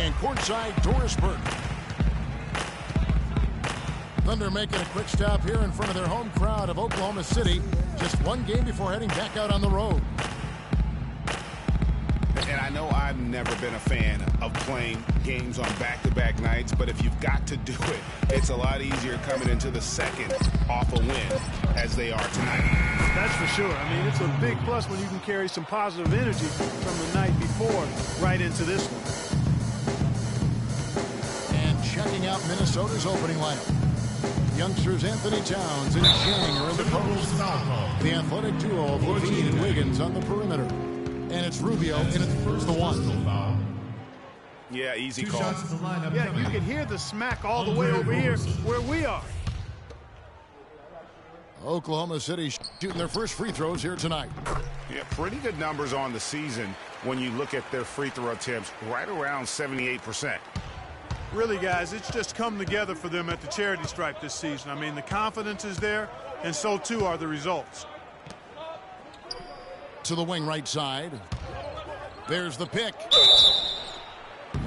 and courtside Dorisburg. Thunder making a quick stop here in front of their home crowd of Oklahoma City. Just one game before heading back out on the road. And I know I've never been a fan of playing games on back-to-back nights, but if you've got to do it, it's a lot easier coming into the second off a win as they are tonight. That's for sure. I mean, it's a big plus when you can carry some positive energy from the night before right into this one. And checking out Minnesota's opening lineup. Youngsters Anthony Towns and Chang are in the post. The athletic duo of Levine and Wiggins on the perimeter. And it's Rubio in at the one. Yeah, easy call. Yeah, you can hear the smack all the way over here where we are. Oklahoma City shooting their first free throws here tonight. Yeah, pretty good numbers on the season when you look at their free throw attempts, right around 78%. Really, guys, it's just come together for them at the charity stripe this season. I mean, the confidence is there, and so too are the results. To the wing right side. There's the pick.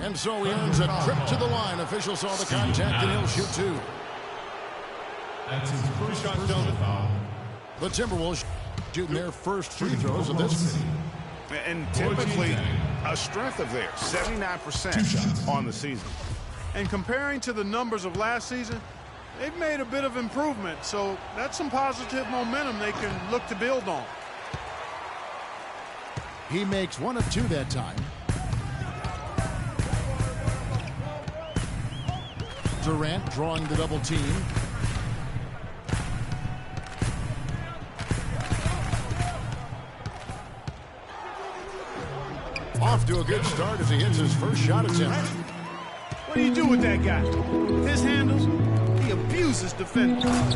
And so he earns a trip to the line. Official saw the contact, and he'll shoot two. That's his first shot foul. The Timberwolves shooting their first free throws of this. And typically a strength of theirs, 79% on the season. And comparing to the numbers of last season, they've made a bit of improvement. So that's some positive momentum they can look to build on. He makes one of two that time. Durant drawing the double team. Off to a good start as he hits his first shot attempt. What do you do with that guy? His handles, he abuses defenders.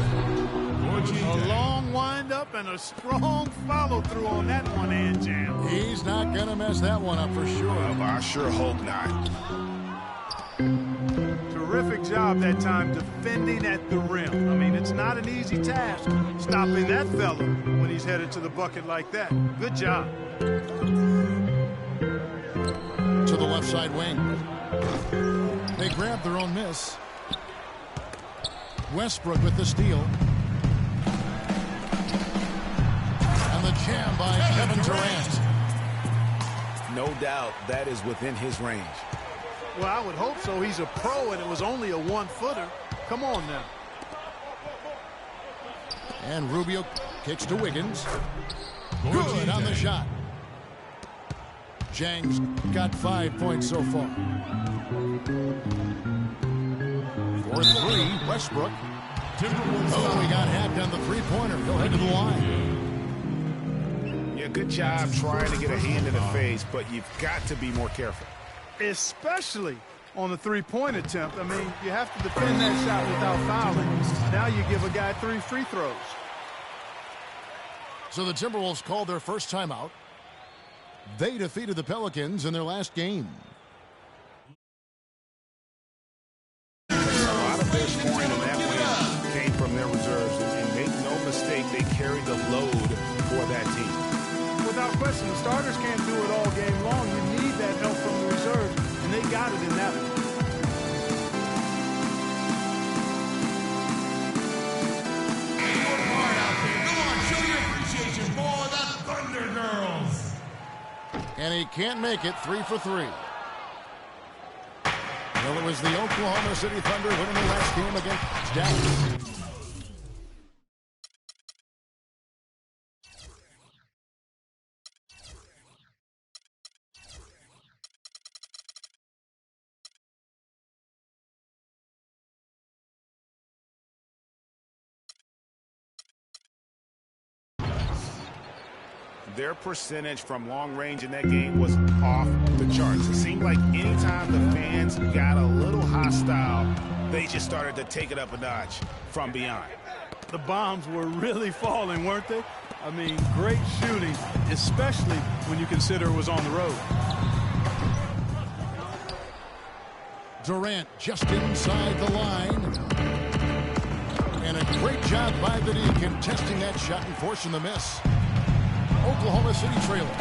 A long wind-up and a strong follow-through on that one-hand jam. He's not going to mess that one up for sure. Well, I sure hope not. Terrific job that time defending at the rim. I mean, it's not an easy task stopping that fella when he's headed to the bucket like that. Good job. To the left side wing. They grab their own miss. Westbrook with the steal. And the jam by Kevin Durant. No doubt that is within his range. Well, I would hope so. He's a pro, and it was only a one-footer. Come on now. And Rubio kicks to Wiggins. Good on the shot. Jang's got 5 points so far. For three, Westbrook. Oh, he got hacked on the three-pointer. He'll head to the line. Yeah, good job trying to get a hand in the face, but you've got to be more careful. Especially on the three-point attempt. I mean, you have to defend that shot without fouling. Now you give a guy 3 free throws. So the Timberwolves called their first timeout. They defeated the Pelicans in their last game. A lot of their scoring in that win came from their reserves. And make no mistake, they carried the load for that team. Without question, the starters can't do it all game long. You need that help from the reserves, and they got it in that one. Work hard out there. Go on, show your appreciation for the Thunder Girls. And he can't make it 3 for 3. Well, it was the Oklahoma City Thunder winning the last game against Dallas. Their percentage from long range in that game was off the charts. It seemed like anytime the fans got a little hostile, they just started to take it up a notch from beyond. The bombs were really falling, weren't they? I mean, great shooting, especially when you consider it was on the road. Durant just inside the line. And a great job by the D contesting that shot and forcing the miss. Oklahoma City trailer.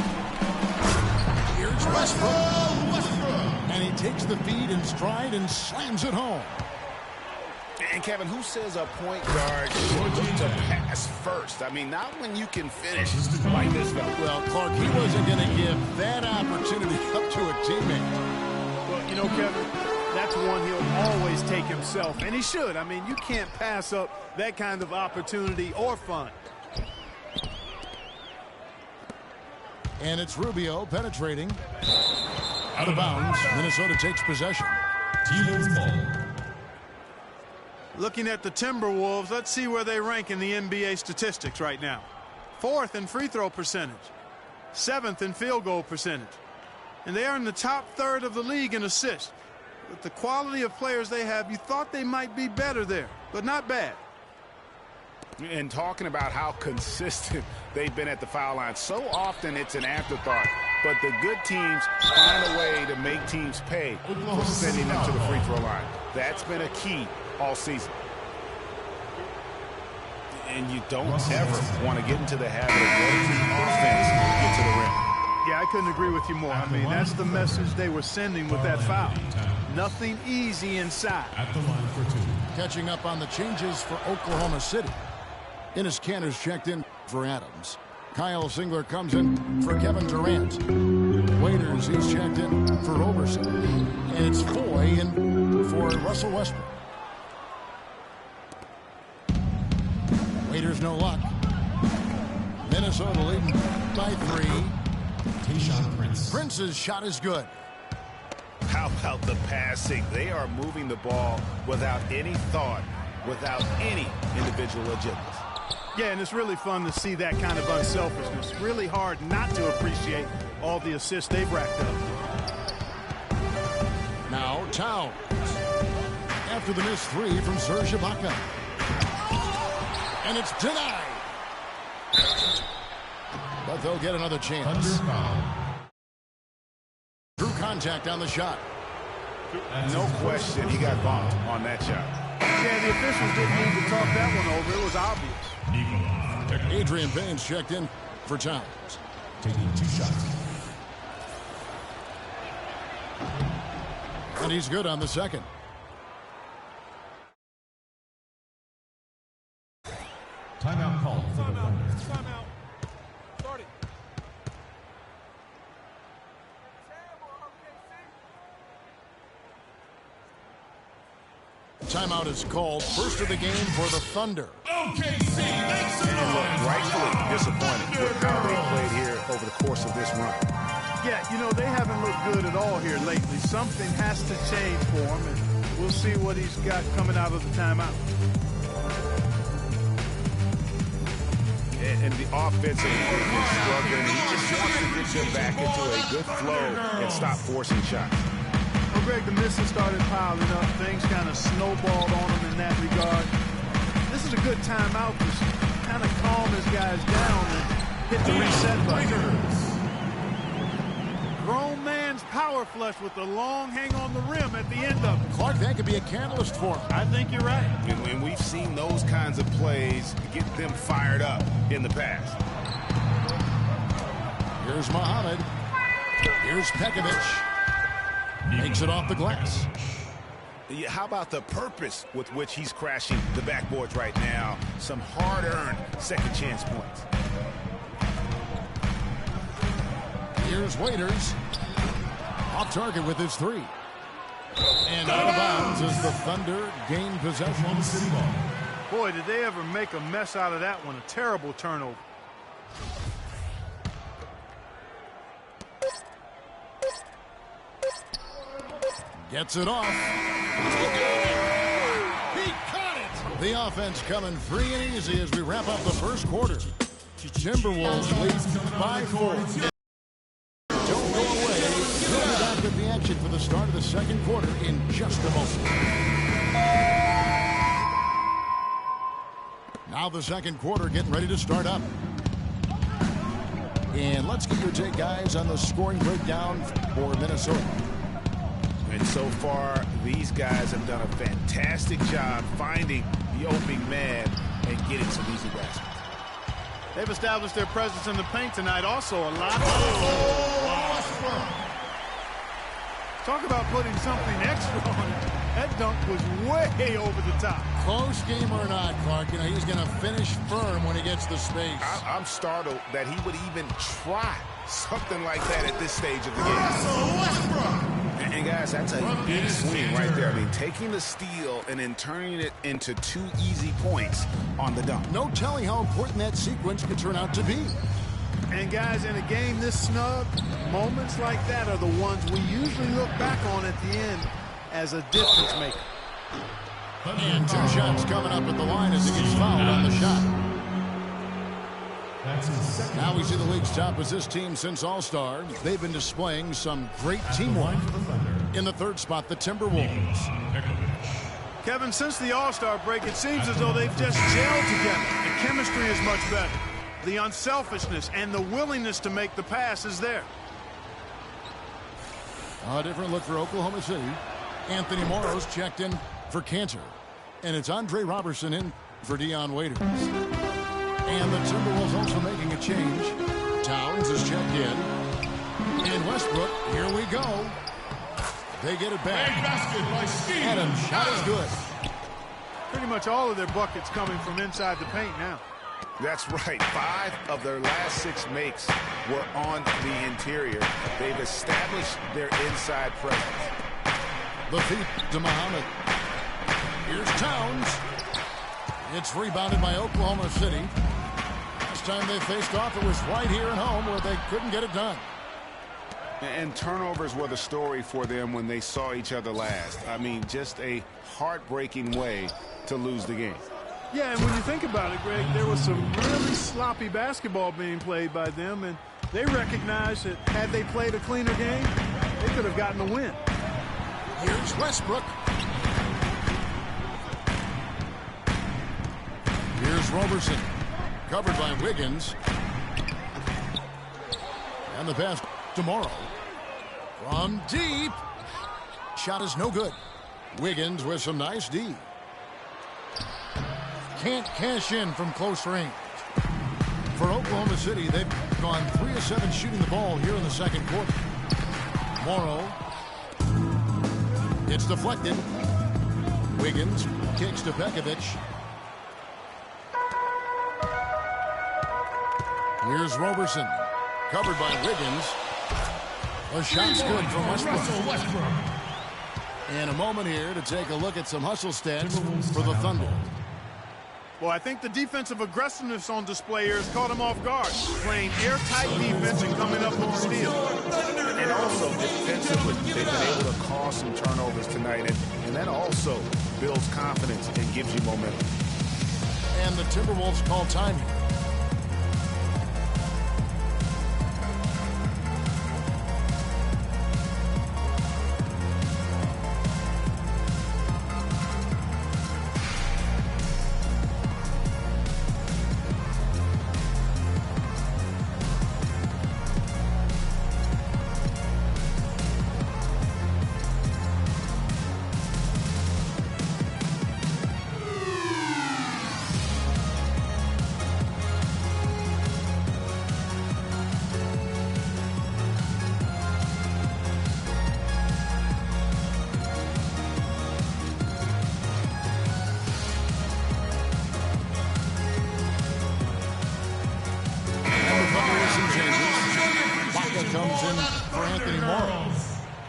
Here's Westbrook. And he takes the feed in stride and slams it home. And, Kevin, who says a point guard should look to pass first? I mean, not when you can finish like this fella. Well, Clark, he wasn't going to give that opportunity up to a teammate. Well, you know, Kevin, that's one he'll always take himself, and he should. I mean, you can't pass up that kind of opportunity or fun. And it's Rubio penetrating. Out of bounds. Minnesota takes possession. Team's ball. Looking at the Timberwolves, let's see where they rank in the NBA statistics right now. 4th in free throw percentage. 7th in field goal percentage. And they are in the top third of the league in assists. With the quality of players they have, you thought they might be better there, but not bad. And talking about how consistent they've been at the foul line, so often it's an afterthought. But the good teams find a way to make teams pay for sending them to the free throw line. That's been a key all season. And you don't ever want to get into the habit of letting the offense get to the rim. Yeah, I couldn't agree with you more. I mean, that's the message they were sending with that foul. Nothing easy inside. At the line for 2. Catching up on the changes for Oklahoma City. Ennis Cantor's checked in for Adams. Kyle Singler comes in for Kevin Durant. Waiters, he's checked in for Roberson. And it's Foy in for Russell Westbrook. Waiters no luck. Minnesota leading by 3. Tayshaun Prince. Prince's shot is good. How about the passing? They are moving the ball without any thought, without any individual agendas. Yeah, and it's really fun to see that kind of unselfishness. Really hard not to appreciate all the assists they've racked up. Now Towns. After the missed 3 from Serge Ibaka. And it's denied. But they'll get another chance. Through contact on the shot. No question he got bumped on that shot. Yeah, the officials didn't need to talk that one over. It was obvious. Adrian Baines checked in for Towns. Taking 2 shots. And he's good on the second. Timeout call for the Thunder. Timeout. Start it. Timeout is called. First of the game for the Thunder. OKC makes some noise. Rightfully disappointed with how they played here over the course of this run. Yeah, you know, they haven't looked good at all here lately. Something has to change for him, and we'll see what he's got coming out of the timeout. And the offensive unit is struggling. He just wants to get them back into a good flow and stop forcing shots. Well, Greg, the misses started piling up. Things kind of snowballed on him in that regard. This is a good timeout to kind of calm his guys down and hit the reset button. Grown man's power flush with the long hang on the rim at the end of it. Clark, that could be a catalyst for him. I think you're right. And we've seen those kinds of plays get them fired up in the past. Here's Muhammad. Here's Pekovic. Makes it off the glass. Yeah, how about the purpose with which he's crashing the backboards right now? Some hard-earned second chance points. Here's Waiters. Off target with his 3. And out of bounds as the Thunder gain possession. Boy, did they ever make a mess out of that one. A terrible turnover. Gets it off. He caught it. The offense coming free and easy as we wrap up the first quarter. Timberwolves lead by 4. Don't go away. We'll be back with the action for the start of the second quarter in just a moment. Now the second quarter getting ready to start up. And let's get your take, guys, on the scoring breakdown for Minnesota. And so far, these guys have done a fantastic job finding the opening man and getting some easy baskets. They've established their presence in the paint tonight. Also, a lot of Talk about putting something extra on it. That dunk was way over the top. Close game or not, Clark, he's going to finish firm when he gets the space. I'm startled that he would even try something like that at this stage of the game. And guys, that's a big swing right there. I mean, taking the steal and then turning it into 2 easy points on the dunk. No telling how important that sequence could turn out to be. And guys, in a game this snug, moments like that are the ones we usually look back on at the end as a difference maker. And 2 shots coming up at the line as he gets fouled on the shot. Now we see the league's top assist team since All-Star. They've been displaying some great teamwork. In the 3rd spot, the Timberwolves. Kevin, since the All-Star break, it seems as though they've just gelled together. The chemistry is much better. The unselfishness and the willingness to make the pass is there. A different look for Oklahoma City. Anthony Morrow's checked in for Cantor. And it's Andre Robertson in for Dion Waiters. And the Timberwolves also making a change. Towns is checked in. And Westbrook, here we go. They get it back. Adams' shot is good. Pretty much all of their buckets coming from inside the paint now. That's right. 5 of their last 6 makes were on the interior. They've established their inside presence. The feet to Muhammad. Here's Towns. It's rebounded by Oklahoma City. Last time they faced off, it was right here at home where they couldn't get it done. And turnovers were the story for them when they saw each other last. I mean, just a heartbreaking way to lose the game. Yeah, and when you think about it, Greg, there was some really sloppy basketball being played by them, and they recognized that had they played a cleaner game, they could have gotten the win. Here's Westbrook. Here's Robertson. Covered by Wiggins. And the pass tomorrow. From deep. Shot is no good. Wiggins with some nice D. Can't cash in from close range. For Oklahoma City, they've gone 3 of 7 shooting the ball here in the 2nd quarter. Morrow. It's deflected. Wiggins kicks to Pekovic. Here's Robertson. Covered by Wiggins. A shot's good from Westbrook. And a moment here to take a look at some hustle stats for the Thunder. Well, I think the defensive aggressiveness on display here has caught him off guard. Playing airtight defense and coming up with the steal. And also defensively, they've been able to cause some turnovers tonight. And that also builds confidence and gives you momentum. And the Timberwolves call time here.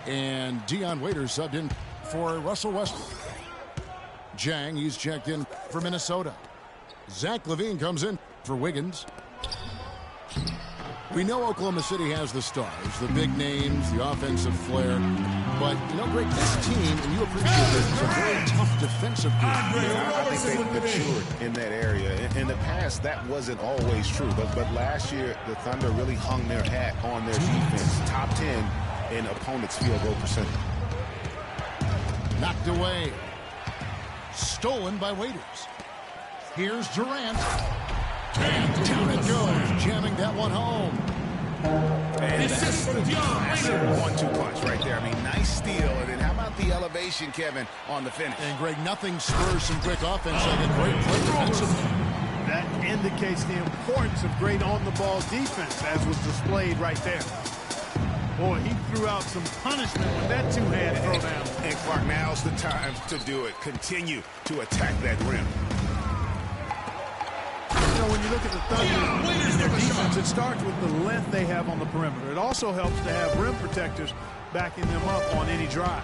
And Dion Waiters subbed in for Russell Westbrook. Jang, he's checked in for Minnesota. Zach LaVine comes in for Wiggins. We know Oklahoma City has the stars, the big names, the offensive flair. But, you know, Greg, this team, and you appreciate this, is a very tough defensive group. I think they've matured in that area. In the past, that wasn't always true. But last year, the Thunder really hung their hat on their defense. Top 10 in opponents' field goal percentage. Knocked away. Stolen by Waiters. Here's Durant. And down it goes, jamming that one home. And that's a 1-2 punch right there. I mean, nice steal. And then how about the elevation, Kevin, on the finish? And, Greg, nothing spurs some quick offense like a great play defensively. That indicates the importance of great on-the-ball defense, as was displayed right there. Boy, he threw out some punishment with that two-hand throwdown. And Clark, now's the time to do it. Continue to attack that rim. You know, when you look at the Thunder, their defense, it starts with the length they have on the perimeter. It also helps to have rim protectors backing them up on any drive.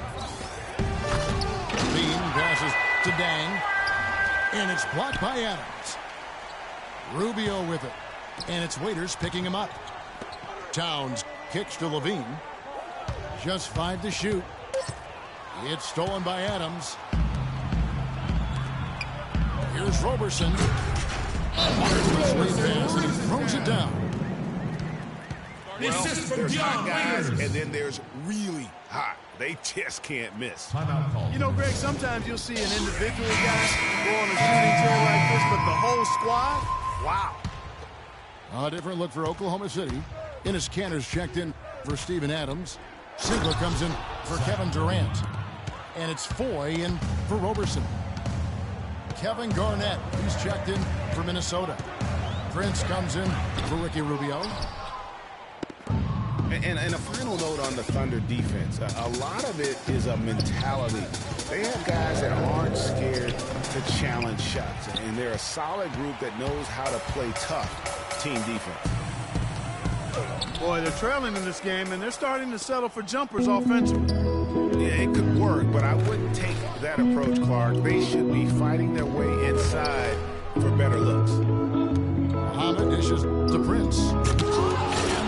Bean passes to Dang, and it's blocked by Adams. Rubio with it, and it's Waiters picking him up. Towns kicks to Levine. Just 5 to shoot. It's stolen by Adams. Here's Roberson. Pass, and he throws it down. Well, there's hot guys, and then there's really hot. They just can't miss. You know, Greg, sometimes you'll see an individual guy go on a shooting tear like this, but the whole squad, wow. A different look for Oklahoma City. Enes Kanter's checked in for Steven Adams. Singler comes in for Kevin Durant. And it's Foy in for Roberson. Kevin Garnett, he's checked in for Minnesota. Prince comes in for Ricky Rubio. And a final note on the Thunder defense. A lot of it is a mentality. They have guys that aren't scared to challenge shots. And they're a solid group that knows how to play tough team defense. Boy, they're trailing in this game, and they're starting to settle for jumpers offensively. Yeah, it could work, but I wouldn't take that approach, Clark. They should be fighting their way inside for better looks. Muhammad dishes to Prince. And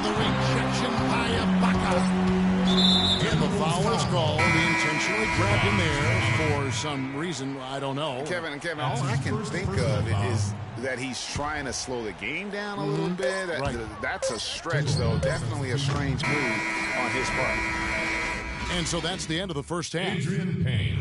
the rejection by Ibaka. And the foul is called. He intentionally grabbed him there for some reason. I don't know. Kevin, all I can think of is that he's trying to slow the game down a little bit. That's a stretch, though. Definitely a strange move on his part. And so that's the end of the first half. Adrian Payne.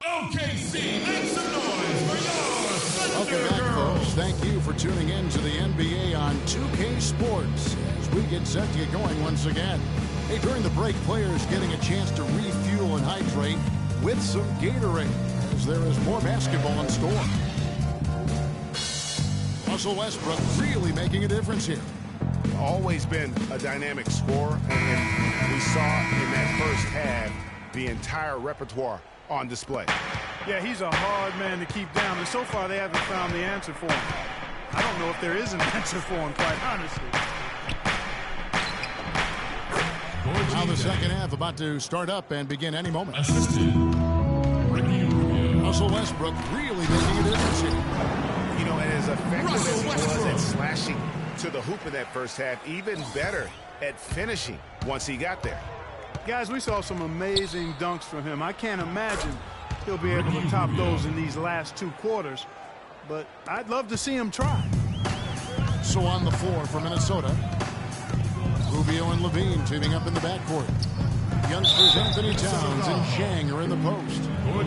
OKC, make some noise for your Thunder Welcome back, Girls. folks. Thank you for tuning in to the NBA on 2K Sports as we get set to get going once again. Hey, during the break, players getting a chance to refuel and hydrate with some Gatorade as there is more basketball in store. Russell Westbrook really making a difference here. Always been a dynamic scorer, and we saw in that first half the entire repertoire on display. Yeah, he's a hard man to keep down, and so far they haven't found the answer for him. I don't know if there is an answer for him, quite honestly. Now the second half about to start up and begin any moment. Assisted, Ricky Rubio. Russell Westbrook really making a difference here. You know, and as effective Russell as he was Westbrook. at slashing to the hoop in that first half, even better at finishing once he got there. Guys, we saw some amazing dunks from him. I can't imagine he'll be able to top those in these last 2 quarters, but I'd love to see him try. So on the floor for Minnesota, Rubio and Levine teaming up in the backcourt. Youngsters Anthony Towns and Zhang are in the post.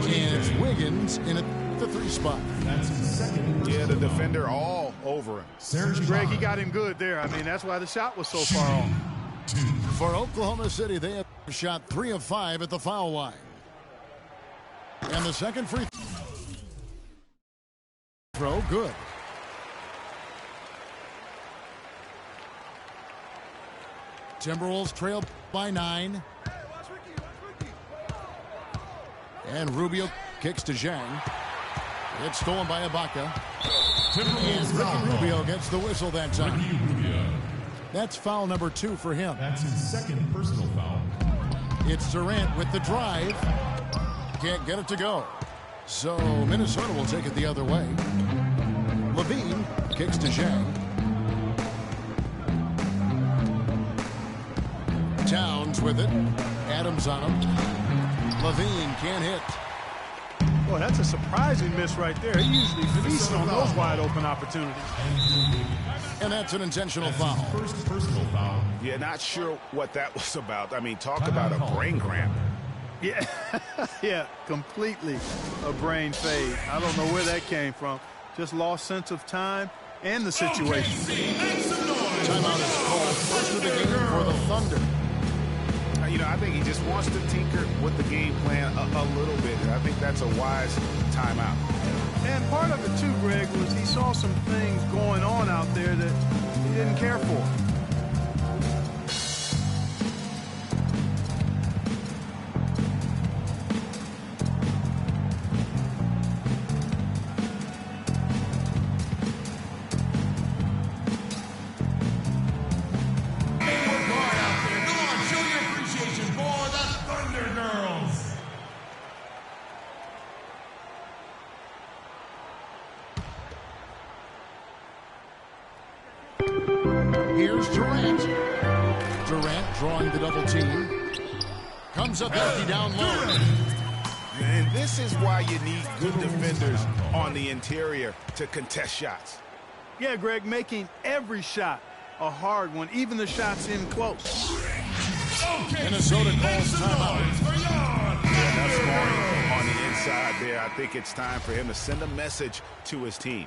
And it's Wiggins in at the 3 spot. That's his second. Yeah, the defender all over him. Greg, he got him good there. I mean, that's why the shot was so far off. For Oklahoma City, they have shot 3 of 5 at the foul line. And the second free throw, good. Timberwolves trail by 9. And Rubio kicks to Zhang. It's stolen by Ibaka. And Ricky Rubio gets the whistle that time. Ricky Rubio. That's foul number 2 for him. That's his second personal foul. It's Durant with the drive. Can't get it to go. So Minnesota will take it the other way. Levine kicks to Zhang. Towns with it. Adams on him. Levine can't hit. Boy, that's a surprising miss right there. He usually feasts on those wide open opportunities. And that's an intentional foul. First personal foul. Yeah, not sure what that was about. I mean, talk about a brain cramp. Yeah, yeah, completely a brain fade. I don't know where that came from. Just lost sense of time and the situation. Timeout is called first of the game for the Thunder. You know, I think he just wants to tinker with the game plan a little bit. I think that's a wise timeout. And part of it, too, Greg, was he saw some things going on out there that he didn't care for. Here's Durant. Durant drawing the double team. Comes up empty down low. And this is why you need good defenders on the interior to contest shots. Yeah, Greg, making every shot a hard one, even the shots in close. Minnesota calls timeout. Enough scoring on the inside there. I think it's time for him to send a message to his team.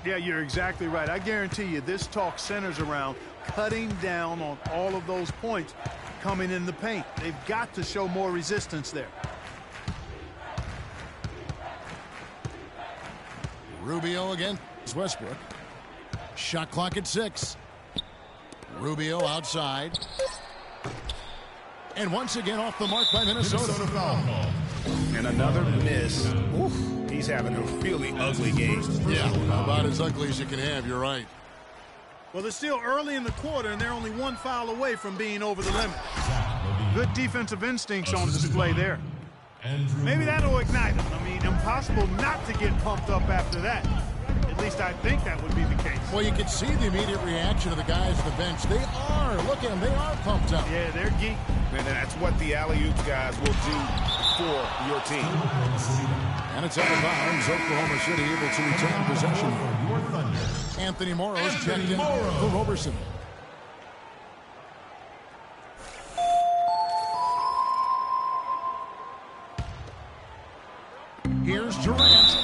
Yeah, you're exactly right. I guarantee you this talk centers around cutting down on all of those points coming in the paint. They've got to show more resistance there. Rubio against Westbrook. Shot clock at 6. Rubio outside. And once again off the mark by Minnesota. And another miss. Oof, he's having a really ugly game. Yeah, about as ugly as you can have. You're right. Well, they're still early in the quarter, and they're only one foul away from being over the limit. Good defensive instincts on display there. Maybe that'll ignite them. I mean, impossible not to get pumped up after that. At least I think that would be the case. Well, you can see the immediate reaction of the guys on the bench. They are. Look at them. They are pumped up. Yeah, they're geeked. And that's what the alley-oop guys will do for your team. And it's out of bounds. Oklahoma City able to retain possession. Anthony Morrow's checked in for Roberson. Here's Durant.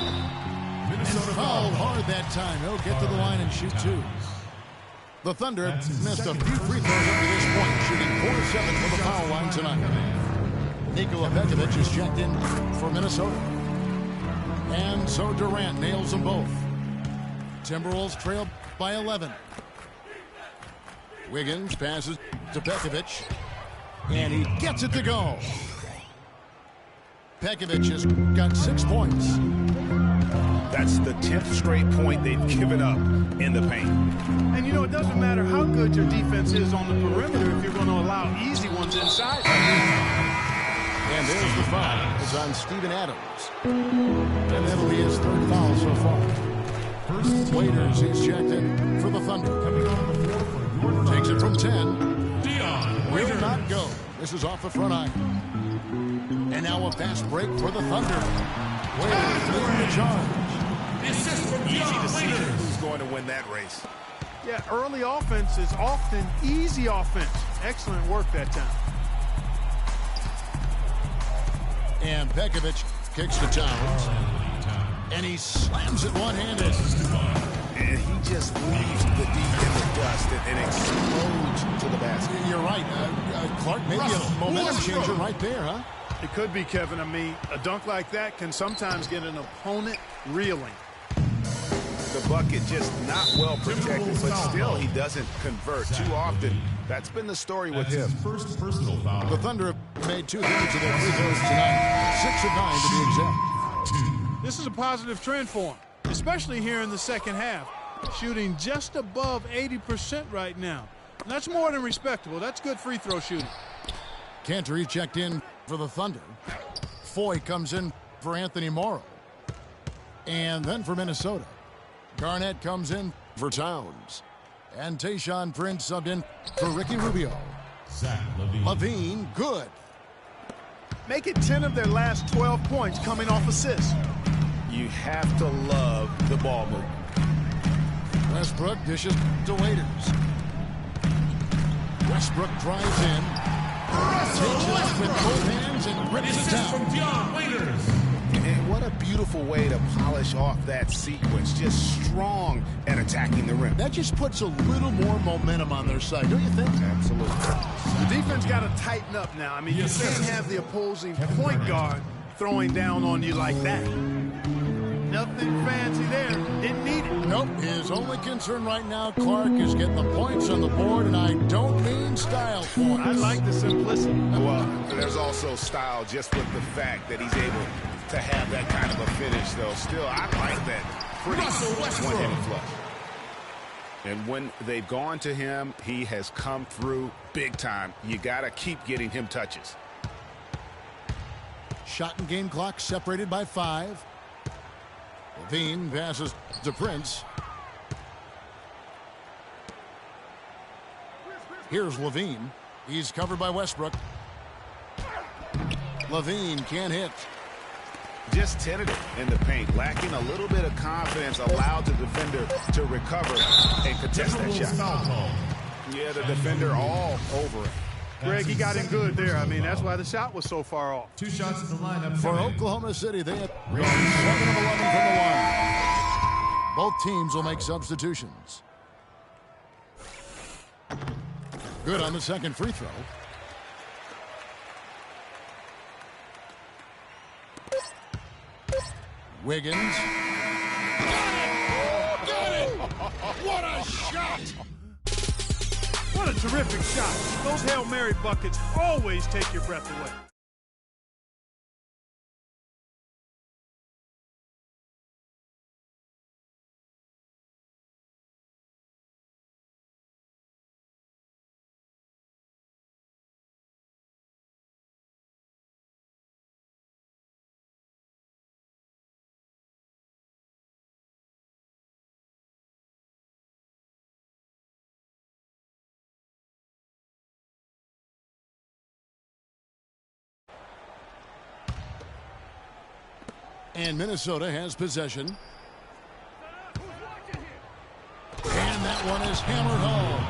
Minnesota fouled hard that time. He'll get to the line and shoot 2. The Thunder missed a few free throws up to this point, shooting 4-7 for the foul line tonight. Nikola Pekovic is checked in for Minnesota. And so Durant nails them both. Timberwolves trail by 11. Wiggins passes to Pekovic, and he gets it to go. Pekovic has got 6 points. That's the 10th straight point they've given up in the paint. And, you know, it doesn't matter how good your defense is on the perimeter if you're going to allow easy ones inside. And there's the foul. It's on Steven Adams. And that'll be his 3rd foul so far. Waiters, he's checked in for the Thunder. Takes it from 10. Will not go. This is off the front iron. And now a fast break for the Thunder. Waiters leading the charge. Easy to see who's going to win that race. Yeah, early offense is often easy offense. Excellent work that time. And Pekovic kicks to Towns. And he slams it one-handed. And he just leaves the D in the dust and explodes to the basket. You're right. Clark, maybe a momentum changer right there, huh? It could be, Kevin. I mean, a dunk like that can sometimes get an opponent reeling. The bucket just not well protected, but still he doesn't convert too often. That's been the story with him. First personal foul. The Thunder have made 2 thirds of their free throws tonight. 6 of 9 to be exact. This is a positive trend for him, especially here in the second half. Shooting just above 80% right now. And that's more than respectable. That's good free throw shooting. Cantor checked in for the Thunder. Foy comes in for Anthony Morrow. And then for Minnesota, Garnett comes in for Towns. And Tayshaun Prince subbed in for Ricky Rubio. Levine, good. Make it 10 of their last 12 points coming off assists. You have to love the ball movement. Westbrook dishes to Waiters. Westbrook drives in. Takes it up with both hands and rips it down. And what a beautiful way to polish off that sequence. Just strong at attacking the rim. That just puts a little more momentum on their side, don't you think? Absolutely. The defense got to tighten up now. I mean, you can't have the opposing point guard throwing down on you like that. Nothing fancy there. Didn't need it. Nope. His only concern right now, Clark, is getting the points on the board, and I don't mean style points. I like the simplicity. Well, there's also style just with the fact that he's able to have that kind of a finish, though. Still, I like that pretty one-handed flush. And when they've gone to him, he has come through big time. You got to keep getting him touches. Shot and game clock separated by 5. Levine passes to Prince. Here's Levine. He's covered by Westbrook. Levine can't hit. Just tentative in the paint, lacking a little bit of confidence, allowed the defender to recover and contest that shot. Yeah, the defender all over it. Greg, he got him good there. I mean, that's why the shot was so far off. 2 shots in the lineup. For Oklahoma City, they have gone 7 of 11 from the line. Both teams will make substitutions. Good on the second free throw. Wiggins. Got it! What a shot! What a terrific shot. Those Hail Mary buckets always take your breath away. And Minnesota has possession. And that one is hammered home.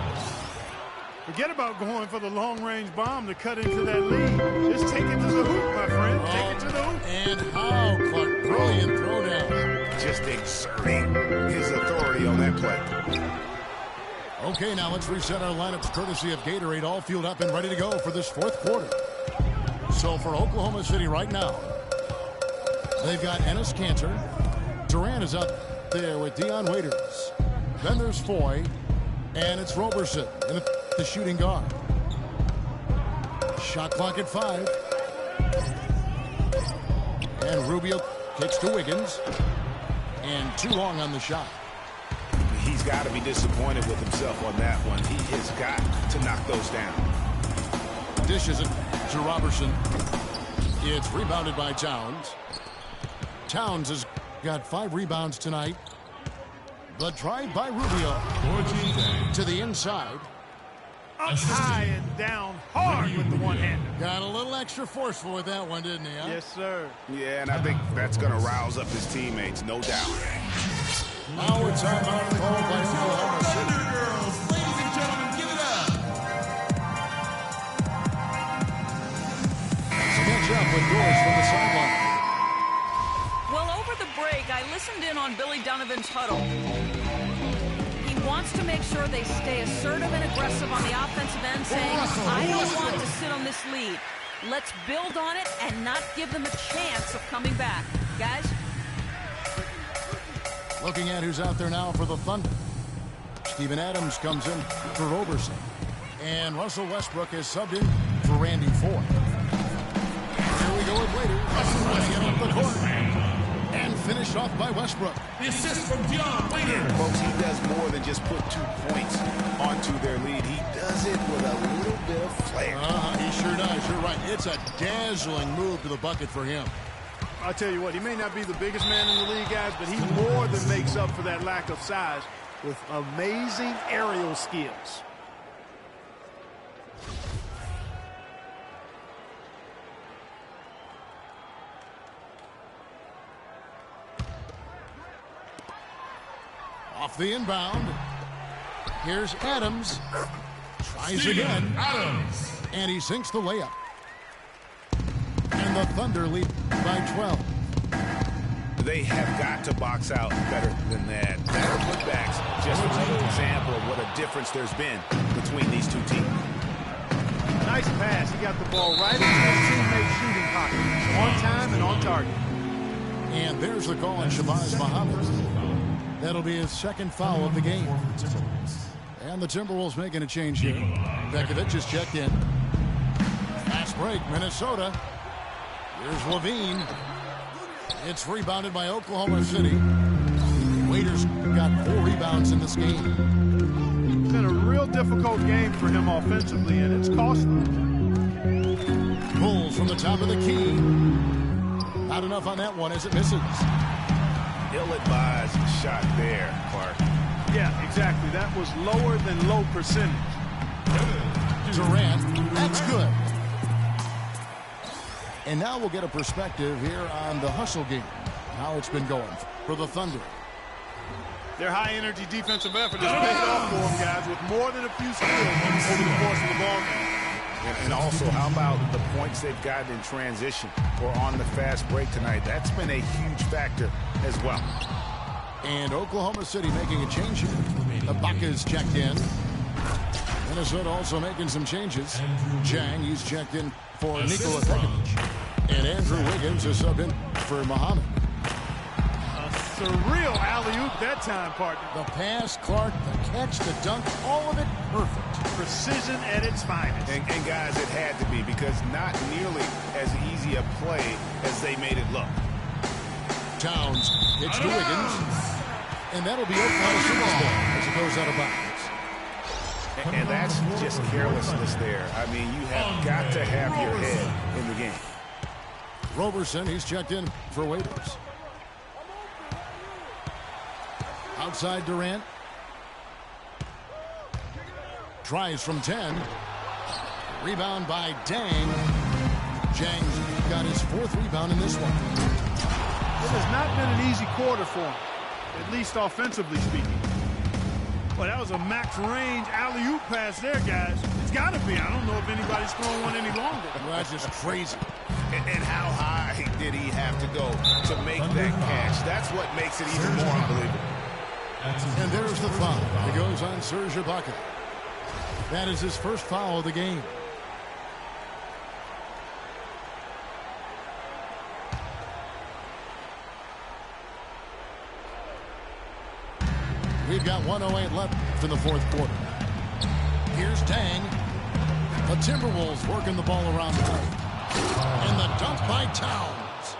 Forget about going for the long-range bomb to cut into that lead. Just take it to the hoop, my friend. Take it to the hoop. And how, Clark, brilliant throwdown. Just exerting his authority on that play. Okay, now let's reset our lineups courtesy of Gatorade, all fueled up and ready to go for this fourth quarter. So for Oklahoma City right now, they've got Enes Kanter. Durant is out there with Dion Waiters. Then there's Foy, and it's Roberson in the shooting guard. Shot clock at 5. And Rubio kicks to Wiggins. And too long on the shot. He's got to be disappointed with himself on that one. He has got to knock those down. Dishes it to Roberson. It's rebounded by Towns. Towns has got 5 rebounds tonight. The drive by Rubio to the inside. Up high and down hard with the one-hander. Got a little extra forceful with that one, didn't he? Huh? Yes, sir. Yeah, and I think that's going to rouse up his teammates, no doubt. Now it's timeout called by Oklahoma City. Thunder Girls, ladies and gentlemen, give it up. To catch up with Doris from the sideline. Well, over the break, I listened in on Billy Donovan's huddle. He wants to make sure they stay assertive and aggressive on the offensive end, saying, I don't want to sit on this lead. Let's build on it and not give them a chance of coming back. Guys? Looking at who's out there now for the Thunder. Steven Adams comes in for Roberson. And Russell Westbrook is subbed in for Randy Ford. Here we go with Waiters. Running it up the court. And finished off by Westbrook. The assist from Dion Waiters. Folks, he does more than just put 2 points onto their lead. He does it with a little bit of flair. He sure does. You're right. It's a dazzling move to the bucket for him. I'll tell you what, he may not be the biggest man in the league, guys, but he more than makes up for that lack of size with amazing aerial skills. Off the inbound. Here's Adams. Tries again. Adams. And he sinks the layup. And the Thunder lead by 12. They have got to box out better than that. That putback's just another example of what a difference there's been between these two teams. Nice pass. He got the ball right into his teammate's shooting pocket. On time and on target. And there's the call on Shabazz Muhammad. That'll be his second foul of the game. And the Timberwolves making a change here. Bekovic is checked in. Fast break, Minnesota. Here's Levine. It's rebounded by Oklahoma City. Waiters got 4 rebounds in this game. It's been a real difficult game for him offensively, and it's costly. Pulls from the top of the key. Not enough on that one as it misses. Ill-advised shot there, Clark. Yeah, exactly. That was lower than low percentage. Durant, that's good. And now we'll get a perspective here on the hustle game. How it's been going for the Thunder. Their high-energy defensive effort has paid off for them, guys, with more than a few steals over the course of the ball game. And also, how about the points they've gotten in transition or on the fast break tonight? That's been a huge factor as well. And Oklahoma City making a change here. Ibaka's checked in. Minnesota also making some changes. Jang, he's checked in for Nikola Bekovic. And Andrew Wiggins is subbed in for Muhammad. Surreal alley-oop that time, partner. The pass, Clark, the catch, the dunk, all of it perfect. Precision at its finest. And guys, it had to be, because not nearly as easy a play as they made it look. Towns hits to Wiggins. And that'll be Oklahoma City's ball as it goes out of bounds. And that's just carelessness there. I mean, you have got to have your head in the game. Roberson, he's checked in for Waiters. Outside Durant. Tries from 10. Rebound by Dang. Jang's got his 4th rebound in this one. It has not been an easy quarter for him, at least offensively speaking. Well, that was a max-range alley-oop pass there, guys. It's got to be. I don't know if anybody's throwing one any longer. Well, that's just crazy. And how high did he have to go to make that catch? That's what makes it even more unbelievable. And there's the foul. It goes on Serge Ibaka. That is his first foul of the game. We've got 1:08 left in the 4th quarter. Here's Dang. The Timberwolves working the ball around the rim. And the dunk by Towns.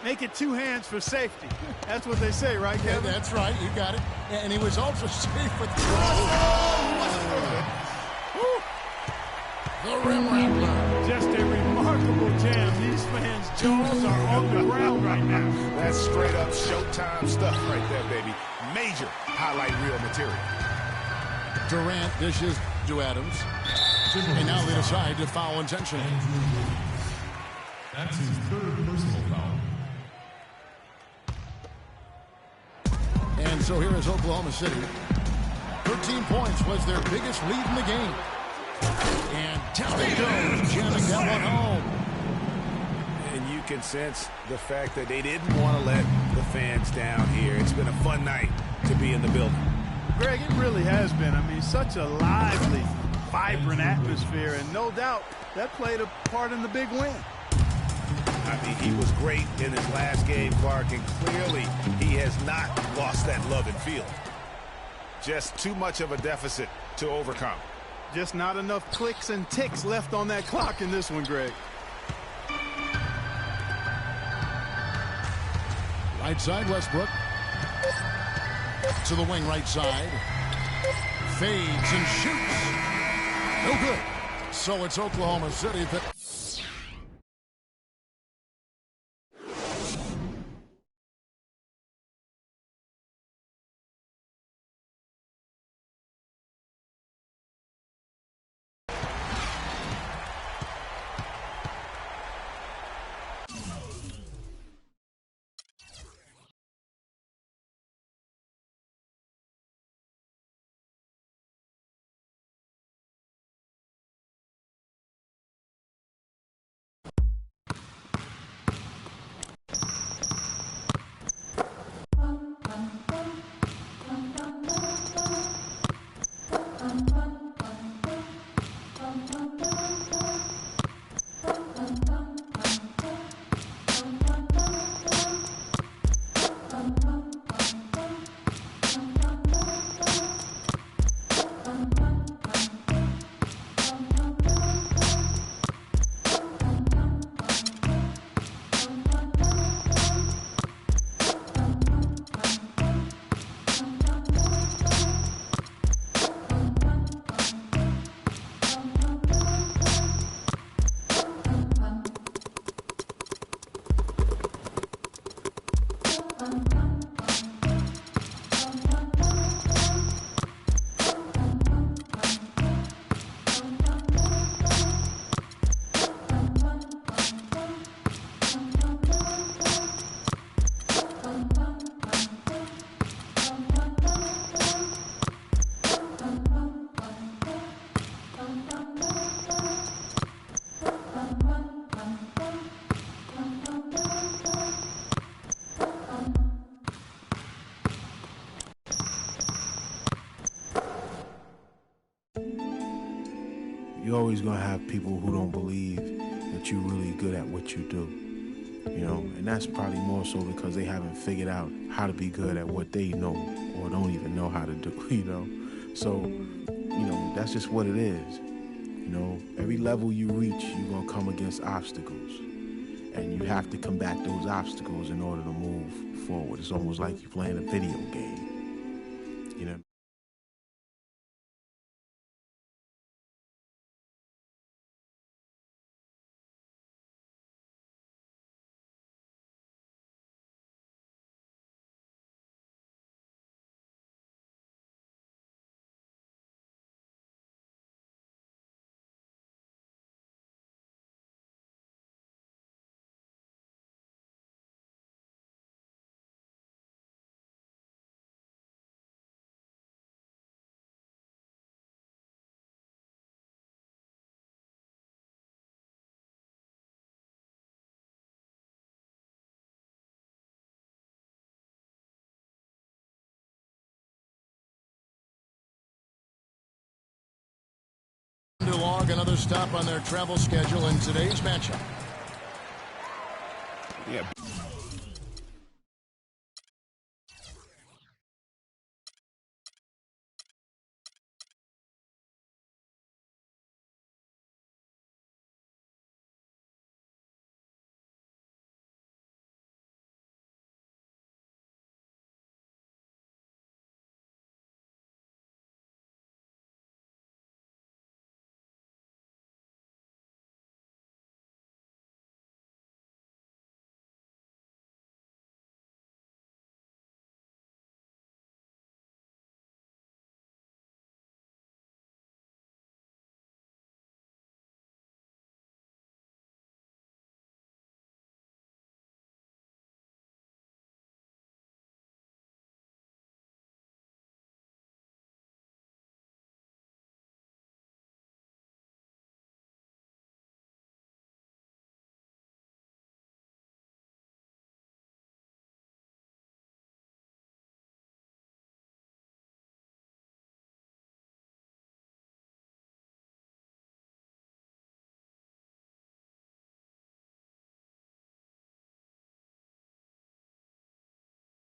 Make it 2 hands for safety. That's what they say, right, Kevin? Yeah, that's right. You got it. And he was also safe with the rim rattler. Just a remarkable jam. These fans' jaws are on the ground right now. That's straight up Showtime stuff right there, baby. Major highlight reel material. Durant dishes to Adams. And now they decide to foul intentionally. That's his 3rd personal foul. And so here is Oklahoma City. 13 points was their biggest lead in the game. And down they go, jamming that one home. And you can sense the fact that they didn't want to let the fans down here. It's been a fun night to be in the building. Greg, it really has been. I mean, such a lively, vibrant atmosphere, and no doubt that played a part in the big win. I mean, he was great in his last game, Clark, and clearly he has not lost that love and feeling. Just too much of a deficit to overcome. Just not enough clicks and ticks left on that clock in this one, Greg. Right side, Westbrook. To the wing right side. Fades and shoots. No good. So it's Oklahoma City that you're always going to have people who don't believe that you're really good at what you do, you know, and that's probably more so because they haven't figured out how to be good at what they know or don't even know how to do, you know. So, you know, that's just what it is. You know, every level you reach, you're going to come against obstacles, and you have to combat those obstacles in order to move forward. It's almost like you're playing a video game, you know. To log another stop on their travel schedule in today's matchup. Yeah.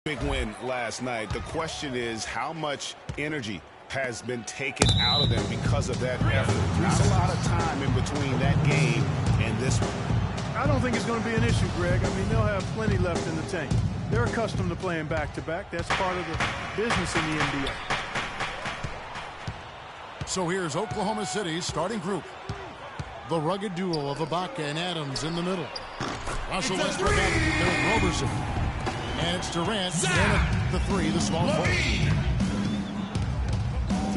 Big win last night. The question is how much energy has been taken out of them because of that effort. Not a lot of time in between that game and this one. I don't think it's going to be an issue, Greg. I mean, they'll have plenty left in the tank. They're accustomed to playing back-to-back. That's part of the business in the NBA. So here's Oklahoma City's starting group. The rugged duo of Ibaka and Adams in the middle. Russell Westbrook out there with Roberson. And it's Durant in at the three, the small forward.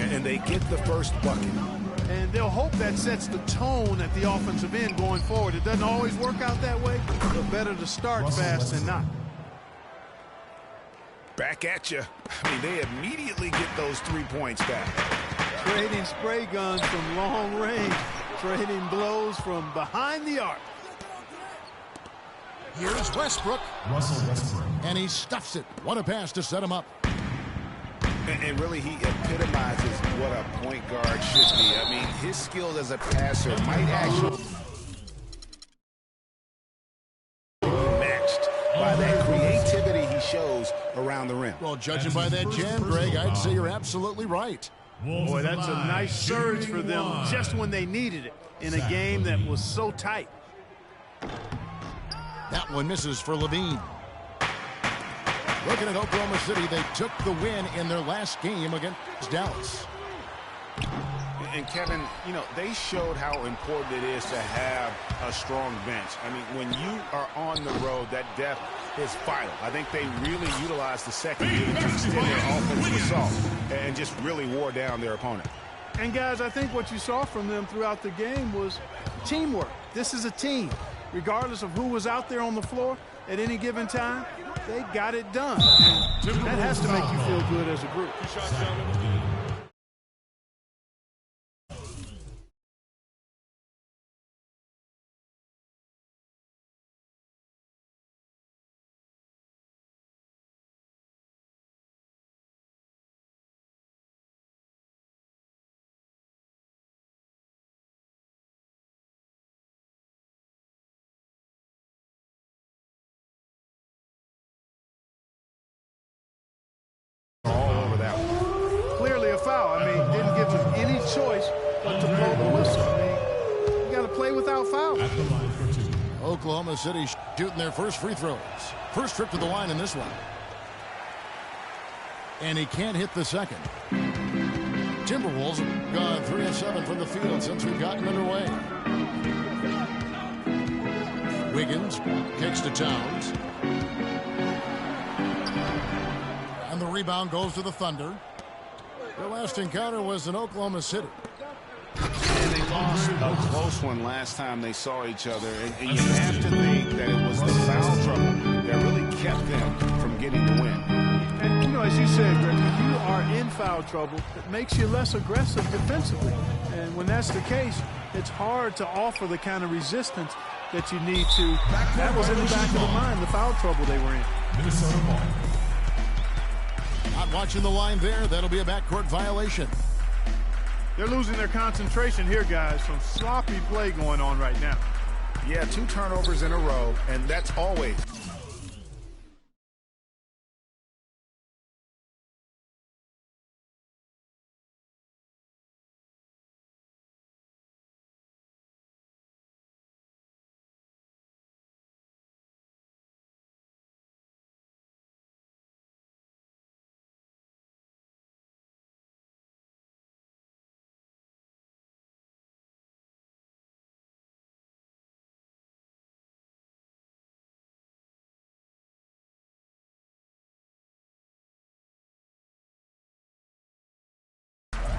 And they get the first bucket. And they'll hope that sets the tone at the offensive end going forward. It doesn't always work out that way, but better to start fast than not. Back at you. I mean, they immediately get those 3 points back. Trading spray guns from long range. Trading blows from behind the arc. Here's Westbrook. Russell Westbrook. And he stuffs it. What a pass to set him up. And really, he epitomizes what a point guard should be. I mean, his skills as a passer might actually be matched by that creativity he shows around the rim. Well, judging by that jam, Greg, I'd say you're absolutely right. Boy, that's a nice surge for them just when they needed it in a game that was so tight. That one misses for Levine. Looking at Oklahoma City, they took the win in their last game against Dallas. And Kevin, you know, they showed how important it is to have a strong bench. I mean, when you are on the road, that depth is vital. I think they really utilized the second unit to extend their offensive assault and just really wore down their opponent. And guys, I think what you saw from them throughout the game was teamwork. This is a team. Regardless of who was out there on the floor at any given time, they got it done. And that has to make you feel good as a group. Oklahoma City shooting their first free throws. First trip to the line in this one. And he can't hit the second. Timberwolves have gone 3 of 7 from the field since we've gotten underway. Wiggins kicks to Towns. And the rebound goes to the Thunder. Their last encounter was in Oklahoma City. And they lost a close one last time they saw each other. And you have to think that it was the foul trouble that really kept them from getting the win. And, you know, as you said, Greg, when you are in foul trouble, it makes you less aggressive defensively. And when that's the case, it's hard to offer the kind of resistance that you need to. That was in the back of the mind, the foul trouble they were in. Minnesota ball. Not watching the line there. That'll be a backcourt violation. They're losing their concentration here, guys. Some sloppy play going on right now. Yeah, 2 turnovers in a row, and that's always.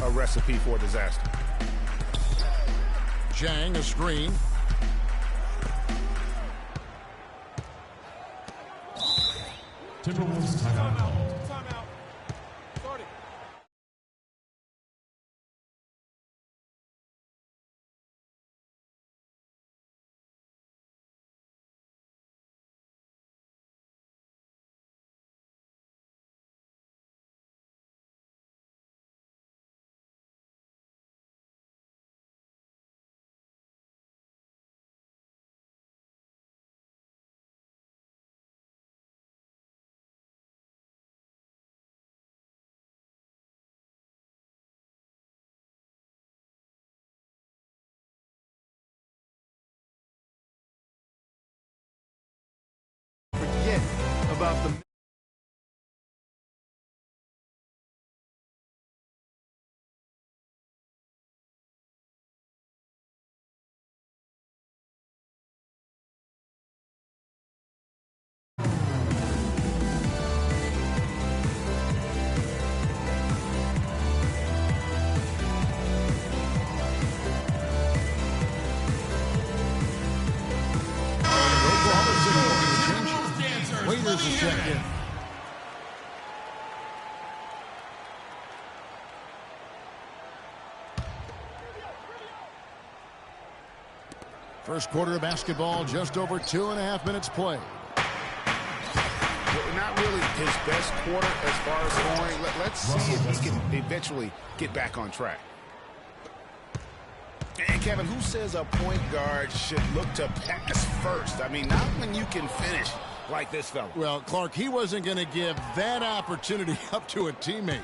A recipe for disaster. Zhang, a screen. Timberwolves timeout called. Forget about the... Waiters is checked in. First quarter of basketball, just over 2.5 minutes played. Not really his best quarter as far as scoring. Let's see if he can eventually get back on track. And Kevin, who says a point guard should look to pass first? I mean, not when you can finish like this fella. Well, Clark, he wasn't going to give that opportunity up to a teammate.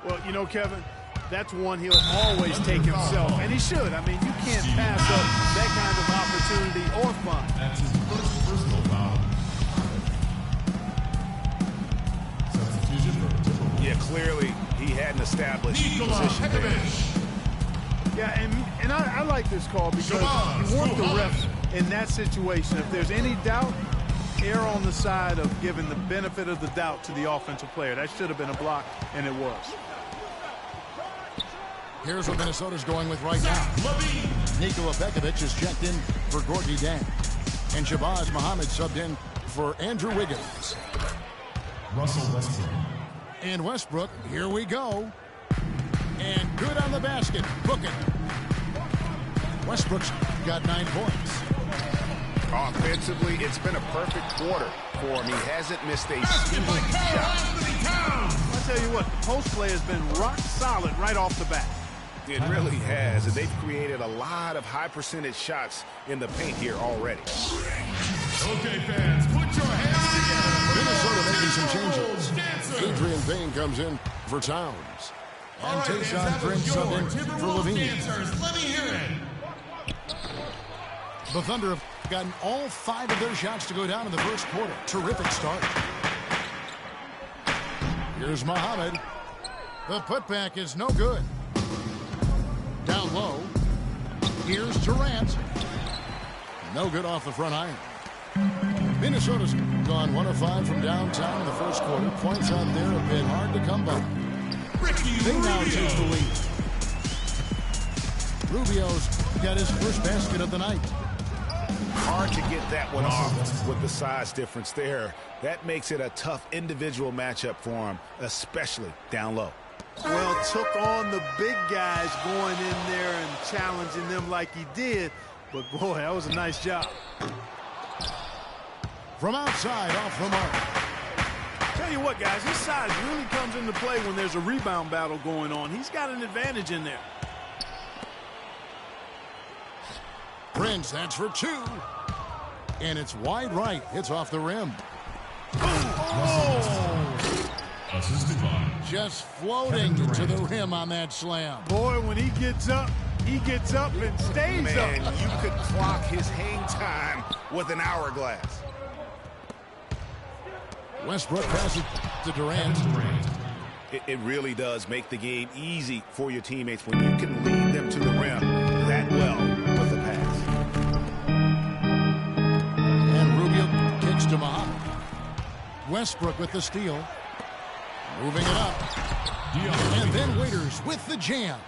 Well, you know, Kevin, that's one he'll always take himself, and he should. I mean, you can't pass up that kind of opportunity or fun. That's his first personal foul. Substitution for Timberwolves. Yeah, clearly he hadn't established position there. Yeah, and I like this call because you want the refs in that situation. If there's any doubt, err on the side of giving the benefit of the doubt to the offensive player. That should have been a block, and it was. Here's what Minnesota's going with right now. Nikola Pekovic is checked in for Gorgie Dan. And Shabazz Muhammad subbed in for Andrew Wiggins. Russell Westbrook. And Westbrook, here we go. And good on the basket. Book it. Westbrook's got 9 points. Offensively, it's been a perfect quarter for him. He hasn't missed a single shot. I'll tell you what, the post play has been rock solid right off the bat. It really has, and they've created a lot of high percentage shots in the paint here already. Okay, fans, put your hands together. Minnesota making some changes. Adrian Payne comes in for Towns. And Tayshaun Prince subbed in for Levine. Let me hear it. The Thunder have gotten all 5 of their shots to go down in the first quarter. Terrific start. Here's Muhammad. The putback is no good. Down low. Here's Durant. No good off the front iron. Minnesota's gone 1 of 5 from downtown in the first quarter. Points out there have been hard to come by. They now take the lead. Rubio's got his first basket of the night. Hard to get that one off with the size difference there. That makes it a tough individual matchup for him, especially down low. Well, took on the big guys going in there and challenging them like he did. But, boy, that was a nice job. From outside, off the mark. Tell you what, guys, his size really comes into play when there's a rebound battle going on. He's got an advantage in there. Prince, that's for 2. And it's wide right. It's off the rim. Just floating to the rim on that slam. Boy, when he gets up and stays Man, up. you could clock his hang time with an hourglass. Westbrook passes to Durant. It really does make the game easy for your teammates when you can lead them to the rim that well with the pass. And Rubio kicks to Muhammad. Westbrook with the steal. Moving it up. And then Waiters with the jam.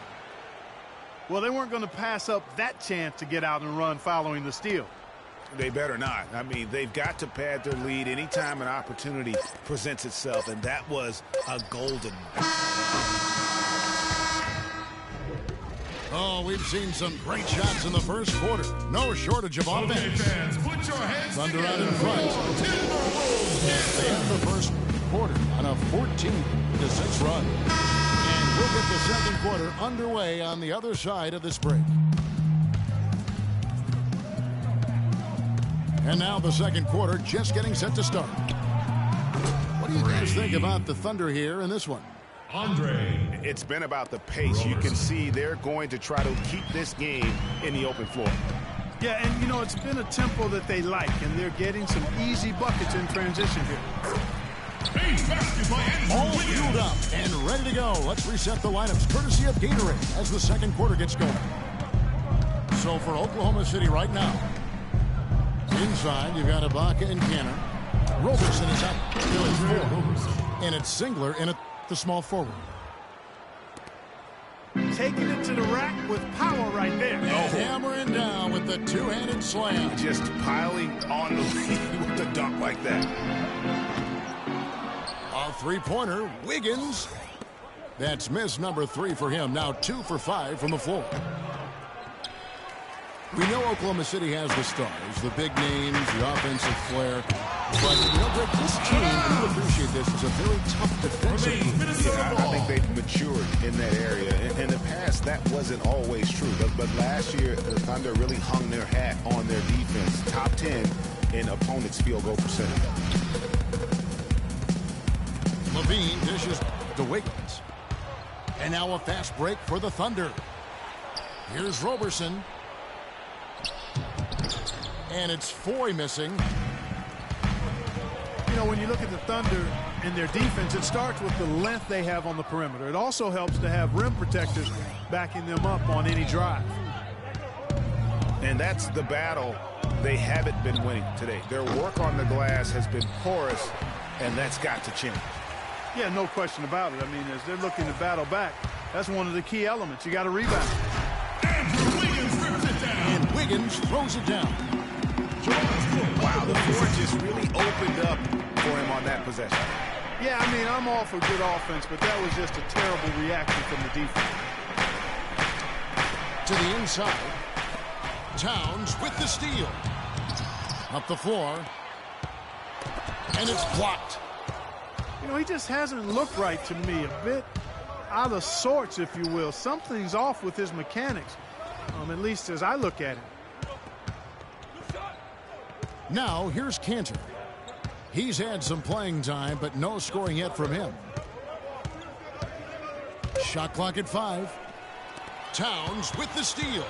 Well, they weren't going to pass up that chance to get out and run following the steal. They better not. I mean, they've got to pad their lead anytime an opportunity presents itself, and that was a golden one. Oh, we've seen some great shots in the first quarter. No shortage of offense. Okay, fans, put your hands Thunder out in together front. for Timberwolves. They end the first quarter on a 14-6 run. And we'll get the second quarter underway on the other side of this break. And now the second quarter just getting set to start. What do you guys think about the Thunder here in this one? Andre. It's been about the pace. You can see they're going to try to keep this game in the open floor. Yeah, and, you know, it's been a tempo that they like, and they're getting some easy buckets in transition here. All fueled up and ready to go. Let's reset the lineups courtesy of Gatorade as the second quarter gets going. So for Oklahoma City right now, inside, you've got Ibaka and Cannon. Roberson is out. Filling 4. And it's Singler in at the small forward. Taking it to the rack with power right there. And hammering down with the two-handed slam. Just piling on the lead with the dunk like that. A three-pointer, Wiggins. That's miss number 3 for him. Now 2 for 5 from the floor. We know Oklahoma City has the stars, the big names, the offensive flair. But, you know, Greg, this team, and you appreciate this, is a very tough defensive team. Yeah, I think they've matured in that area. In the past, that wasn't always true. But last year, the Thunder really hung their hat on their defense. Top 10 in opponents' field goal percentage. Levine dishes to Wiggins. And now a fast break for the Thunder. Here's Roberson. And it's Foy missing. You know, when you look at the Thunder and their defense, it starts with the length they have on the perimeter. It also helps to have rim protectors backing them up on any drive. And that's the battle they haven't been winning today. Their work on the glass has been porous, and that's got to change. Yeah, no question about it. I mean, as they're looking to battle back, that's one of the key elements. You got to rebound. Andrew Wiggins rips it down. And Wiggins throws it down. Wow, the floor just really opened up for him on that possession. Yeah, I mean, I'm all for good offense, but that was just a terrible reaction from the defense. To the inside. Towns with the steal. Up the floor. And it's blocked. You know, he just hasn't looked right to me. A bit out of sorts, if you will. Something's off with his mechanics, at least as I look at him. Now, here's Cantor. He's had some playing time, but no scoring yet from him. Shot clock at 5. Towns with the steal.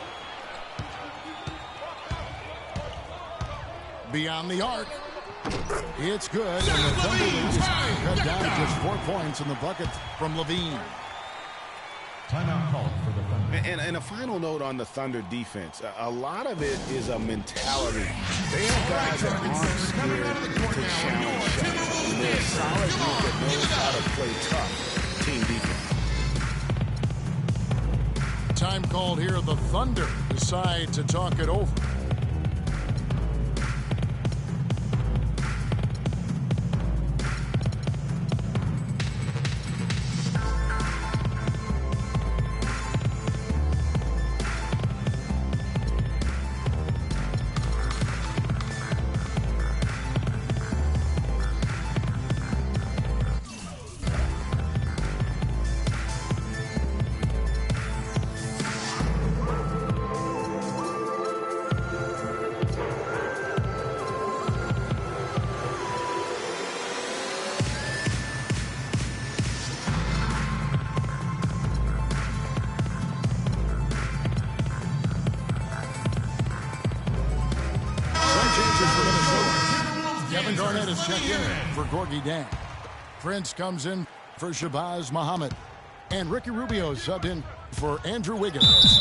Beyond the arc. It's good, and the Thunder lead is cut down to just 4 points in the bucket from Levine. Timeout called for the Thunder. And a final note on the Thunder defense. A lot of it is a mentality. They have guys that aren't scared to challenge shots. They're a solid group that knows how to play tough team defense. Time called here. The Thunder decide to talk it over. Kevin Garnett is checked in for Gorgie Dan. Prince comes in for Shabazz Muhammad. And Ricky Rubio subbed in for Andrew Wiggins.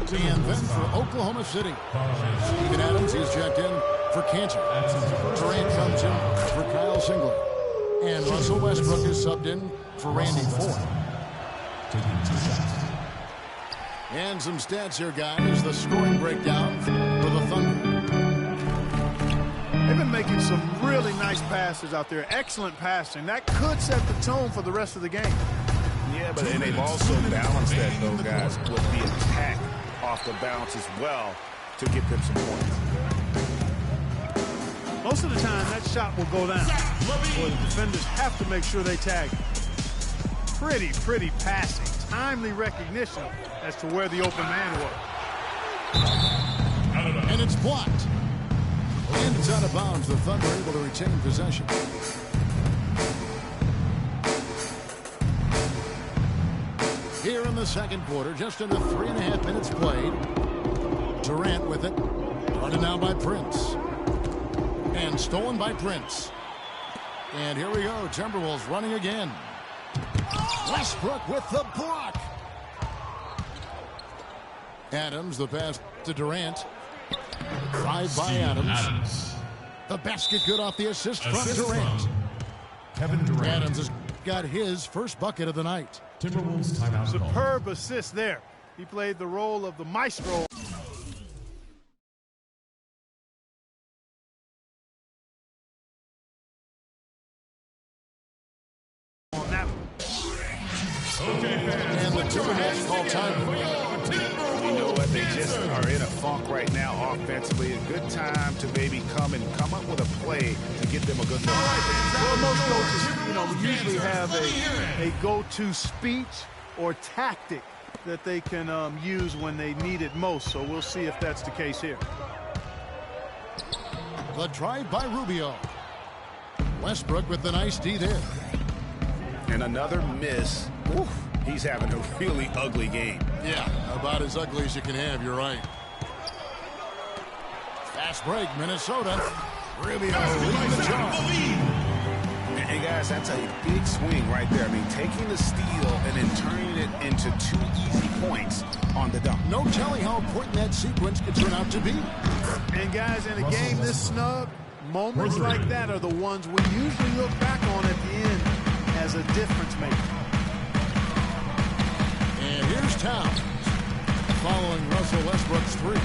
And then for Oklahoma City, Steven Adams is checked in for Cantor. Durant comes in for Kyle Singler. And Russell Westbrook is subbed in for Randy Ford. And some stats here, guys. The scoring breakdown for the Thunder. They've been making some really nice passes out there. Excellent passing. That could set the tone for the rest of the game. Yeah, but and they've also balanced that, though, guys, with the attack off the bounce as well to get them some points. Most of the time, that shot will go down. Boy, the defenders have to make sure they tag it. Pretty passing. Timely recognition as to where the open man was. And it's blocked. And it's out of bounds. The Thunder able to retain possession. Here in the second quarter, just under 3.5 minutes played. Durant with it. Running now by Prince. And stolen by Prince. And here we go. Timberwolves running again. Westbrook with the block. Adams, the pass to Durant. Drive by Adams. The basket good off the assist from Durant. Kevin Durant. Adams has got his first bucket of the night. Timberwolves timeout. Superb assist there. He played the role of the maestro. On that one. And the Timberwolves call time. You know what? They just are in a funk right now offensively. A good time to maybe come up with a play to get them a good look. Well, most coaches, we usually have a go-to speech or tactic that they can use when they need it most. So we'll see if that's the case here. The drive by Rubio. Westbrook with the nice D there. And another miss. Oof. He's having a really ugly game. Yeah, about as ugly as you can have, you're right. Fast break, Minnesota. Rubio leading the charge. Hey, guys, that's a big swing right there. I mean, taking the steal and then turning it into 2 easy points on the dunk. No telling how important that sequence could turn out to be. And, guys, in a game this snug, moments like that are the ones we usually look back on at the end as a difference maker. And here's Towns following Russell Westbrook's three.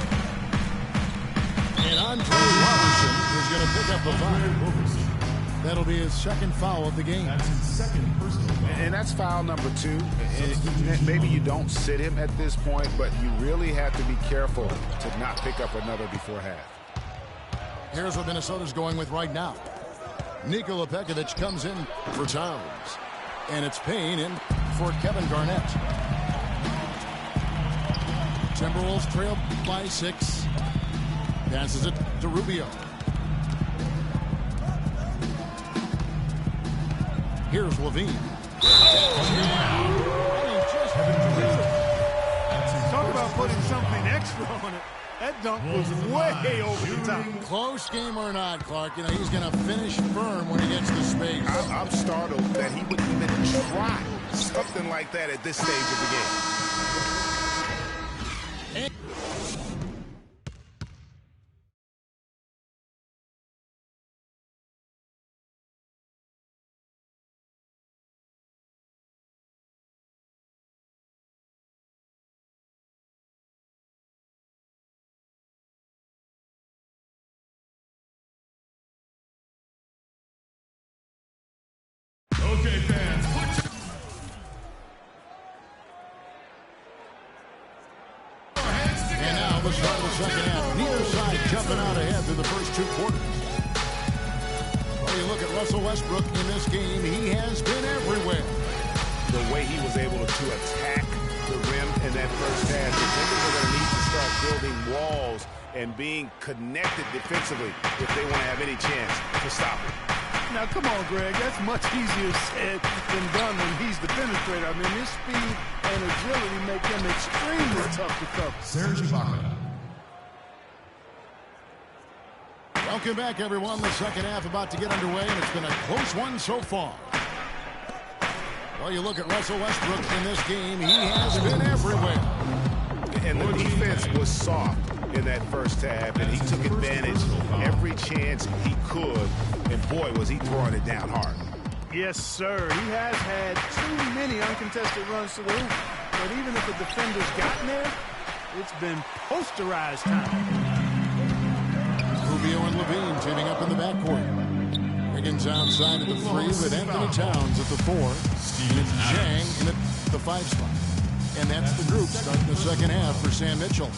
And Andre Robertson is going to pick up the foul. That'll be his second foul of the game. That's his second personal foul. And that's foul number 2. And maybe you don't sit him at this point, but you really have to be careful to not pick up another before half. Here's what Minnesota's going with right now. Nikola Pekovic comes in for Towns. And it's Payne in for Kevin Garnett. Timberwolves trail by 6. Passes it to Rubio. Here's Levine. Talk about putting something extra on it. That dunk was way over the top. Close game or not, Clark, you know, he's going to finish firm when he gets to space. I'm startled that he would even try something like that at this stage of the game. Okay, fans, And now the start of the second half. Neither side jumping out ahead through the first two quarters. Well, you look at Russell Westbrook in this game, he has been everywhere. The way he was able to attack the rim in that first half, the Lakers are going to need to start building walls and being connected defensively if they want to have any chance to stop it. Now, come on, Greg. That's much easier said than done when he's the penetrator. I mean, his speed and agility make him extremely tough to cover. Serge Ibaka. Welcome back, everyone. The second half about to get underway, and it's been a close one so far. Well, you look at Russell Westbrook in this game, he has been everywhere. And the defense was soft in that first half, and he took advantage every chance he could. And boy, was he throwing it down hard. Yes, sir. He has had too many uncontested runs to the hoop. But even if the defender's gotten there, it's been posterized time. Rubio and Levine teaming up in the backcourt. Wiggins outside of the three with Anthony Towns at the 4. And Chang in at the 5 spot. And that's the group starting the second half for Sam Mitchell.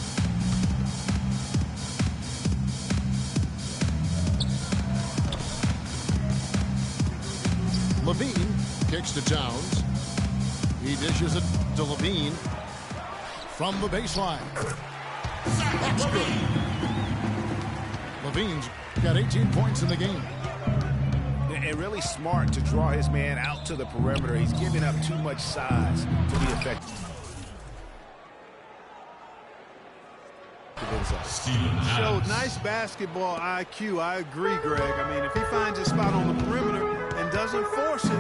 Levine kicks to Towns. He dishes it to Levine from the baseline. That's good. Levine's got 18 points in the game. And really smart to draw his man out to the perimeter. He's giving up too much size to be effective. Showed nice basketball IQ. I agree, Greg. I mean, if he finds his spot on the perimeter and doesn't force it, I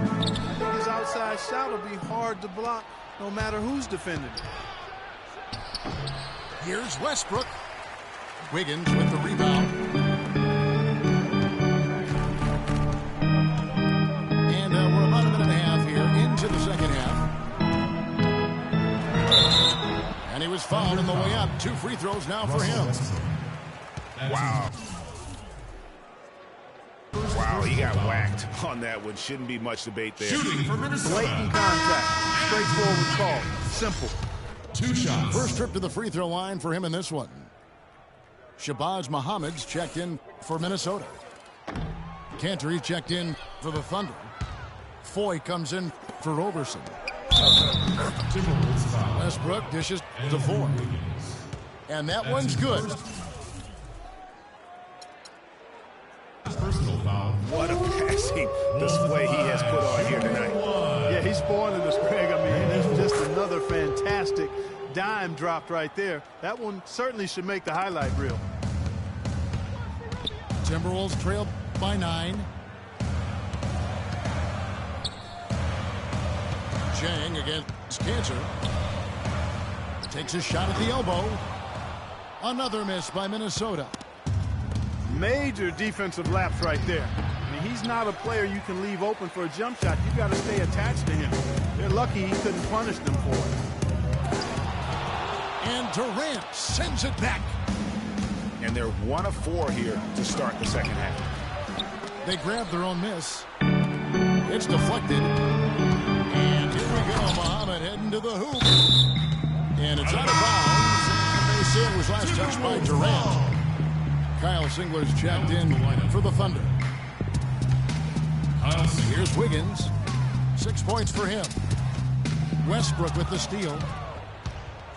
think his outside shot will be hard to block no matter who's defending it. Here's Westbrook. Wiggins with the rebound. And we're about a minute and a half here into the second half. And he was fouled on the way up. 2 free throws now for him. Wow. Wow, he got whacked on that one. Shouldn't be much debate there. Shooting for Minnesota. Blatant contact. Straightforward call. Simple. 2 shots. First trip to the free throw line for him in this one. Shabazz Muhammad's checked in for Minnesota. Cantor checked in for the Thunder. Foy comes in for Roberson. Westbrook dishes to Foy. And that one's good. Personal foul. What a passing display he has put on here tonight. Yeah, he's spoiling us, Greg. I mean, there's just another fantastic dime dropped right there. That one certainly should make the highlight reel. Timberwolves trail by 9. Chang against Cantor. Takes a shot at the elbow. Another miss by Minnesota. Major defensive lapse right there. I mean, he's not a player you can leave open for a jump shot. You've got to stay attached to him. They're lucky he couldn't punish them for it. And Durant sends it back. And they're 1 of 4 here to start the second half. They grab their own miss. It's deflected. And here we go. Muhammad heading to the hoop. And it's out of bounds. And they say it was last touched by Durant. Kyle Singler's checked in for the Thunder. Here's Wiggins. 6 points for him. Westbrook with the steal.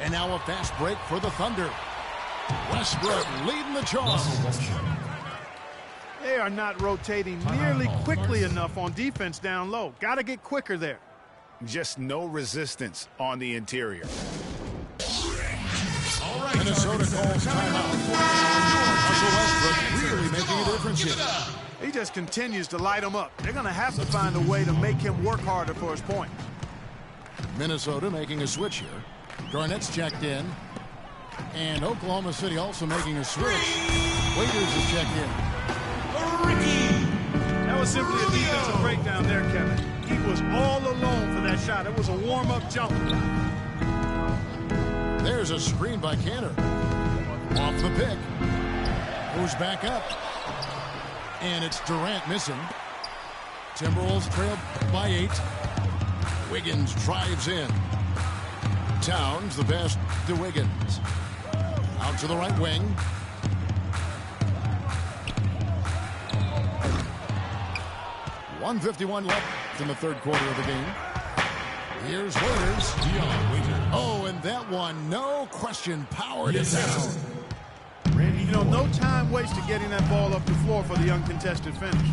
And now a fast break for the Thunder. Westbrook leading the charge. They are not rotating nearly quickly enough on defense down low. Got to get quicker there. Just no resistance on the interior. All right, Minnesota calls timeout. Russell Westbrook really making a difference here. He just continues to light them up. They're going to have to find a way to make him work harder for his point. Minnesota making a switch here. Garnett's checked in. And Oklahoma City also making a switch. Waiters is checked in. That was simply a defensive breakdown there, Kevin. He was all alone for that shot. It was a warm-up jumper. There's a screen by Cantor. Off the pick. Goes back up. And it's Durant missing. Timberwolves trail by 8. Wiggins drives in. Towns the best to Wiggins. Out to the right wing. .151 left in the third quarter of the game. Here's Waiters. Oh, and that one, no question, powered it down. You know, no time wasted getting that ball up the floor for the uncontested finish.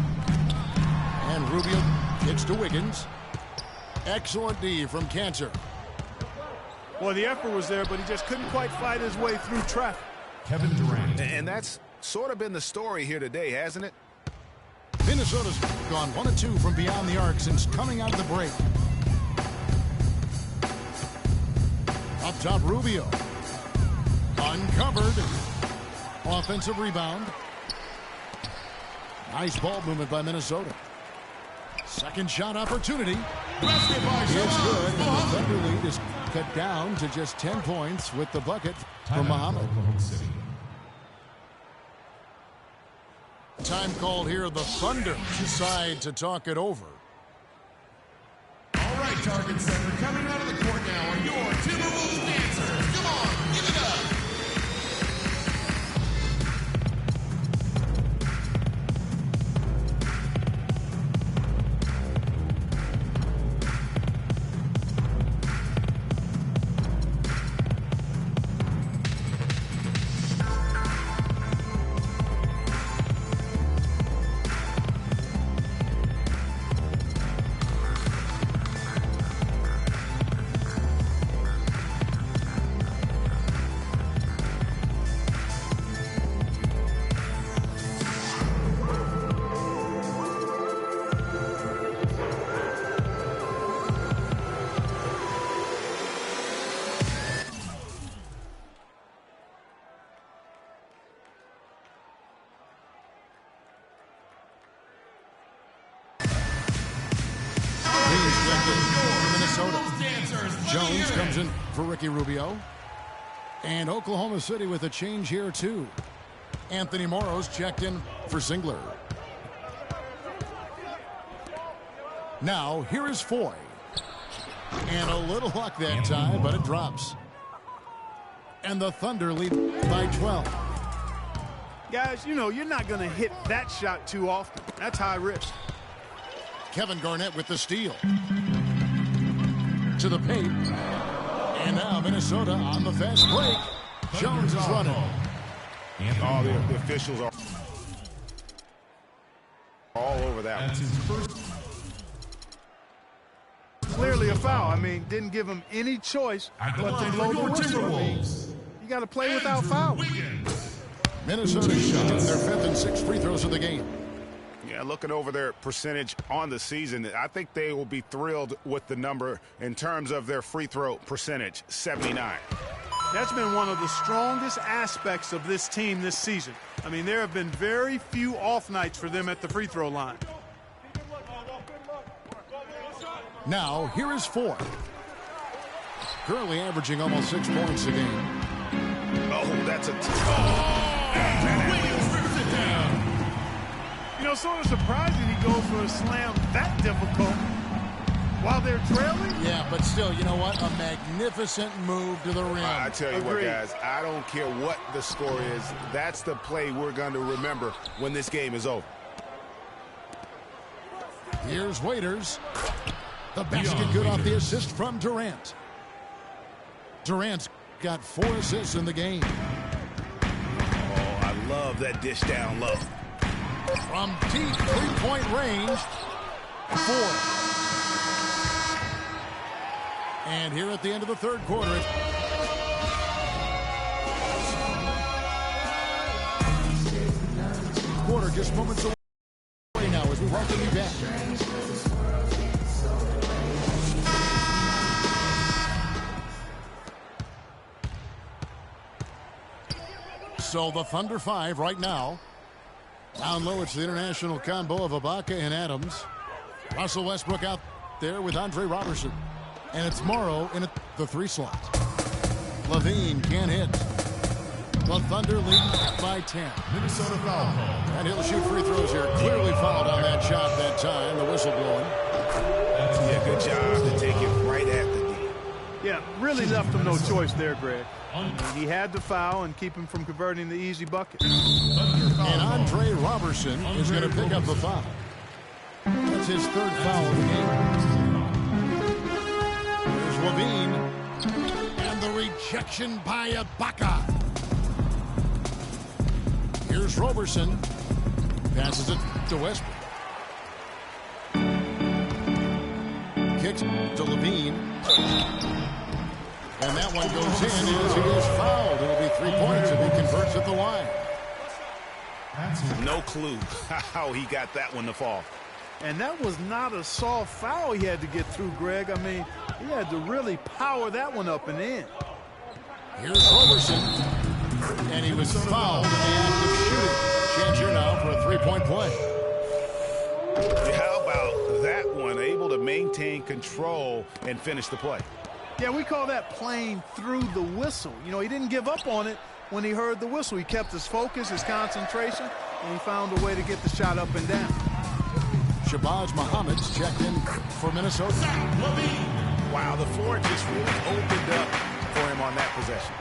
And Rubio gets to Wiggins. Excellent D from Cantor. Well, the effort was there, but he just couldn't quite fight his way through traffic. Kevin Durant. And that's sort of been the story here today, hasn't it? Minnesota's gone 1 of 2 from beyond the arc since coming out of the break. Up top, Rubio. Uncovered. Offensive rebound. Nice ball movement by Minnesota. Second shot opportunity. It's good, and the Thunder lead is cut down to just 10 points with the bucket from Muhammad. Time called here. The Thunder decide to talk it over. All right, Target Center, coming out of the court now are your Timberwolves dancers. Come on, give it up. Jones comes in for Ricky Rubio. And Oklahoma City with a change here, too. Anthony Morrow's checked in for Singler. Now, here is Foy. And a little luck that time, but it drops. And the Thunder lead by 12. Guys, you know, you're not going to hit that shot too often. That's high risk. Kevin Garnett with the steal. To the paint. And now Minnesota on the fast break. Jones is running. All the officials are all over that one. That's his first. Clearly a foul. I mean, didn't give him any choice At the but line to for blow the your whistle. Timberwolves. You got to play without fouls. Minnesota shooting their 5th and 6th free throws of the game. Yeah, looking over their percentage on the season, I think they will be thrilled with the number in terms of their free throw percentage, 79. That's been one of the strongest aspects of this team this season. I mean, there have been very few off nights for them at the free throw line. Now, here is Foy. Currently averaging almost 6 points a game. Oh, that's a Williams rips it down. You know, sort of surprising he goes for a slam that difficult while they're trailing. Yeah, but still, you know what? A magnificent move to the rim. I tell you what, Agreed. guys, I don't care what the score is. That's the play we're going to remember when this game is over. Here's Waiters. The basket good off the assist from Durant. Durant's got 4 assists in the game. Oh, I love that dish down low. From deep three-point range, 4. And here at the end of the third quarter, just moments away now as we welcome you back. So the Thunder 5 right now. Down low, it's the international combo of Ibaka and Adams. Russell Westbrook out there with Andre Robertson. And it's Morrow in the 3 slot. Levine can't hit. The Thunder lead by 10. Minnesota foul call. And he'll shoot free throws here. Clearly fouled on that shot that time. The whistle blowing. Yeah, good job to take it right at the D. Yeah, really left him no choice there, Greg. He had to foul and keep him from converting the easy bucket. And Andre Robertson is going to pick up the foul. That's his 3rd foul of the game. There's Levine. And the rejection by Ibaka. Here's Robertson. Passes it to Westbrook. Kicks to Levine. And that one goes in as he is fouled. It'll be 3 points if he converts at the line. No clue how he got that one to fall. And that was not a soft foul he had to get through, Greg. I mean, he had to really power that one up and in. Here's Robertson. And he was fouled in the act of shooting. Chance here now for a 3-point play. How about that one? Able to maintain control and finish the play. Yeah, we call that playing through the whistle. You know, he didn't give up on it when he heard the whistle. He kept his focus, his concentration, and he found a way to get the shot up and down. Shabazz Muhammad's checked in for Minnesota. Wow, the floor just really opened up for him on that possession.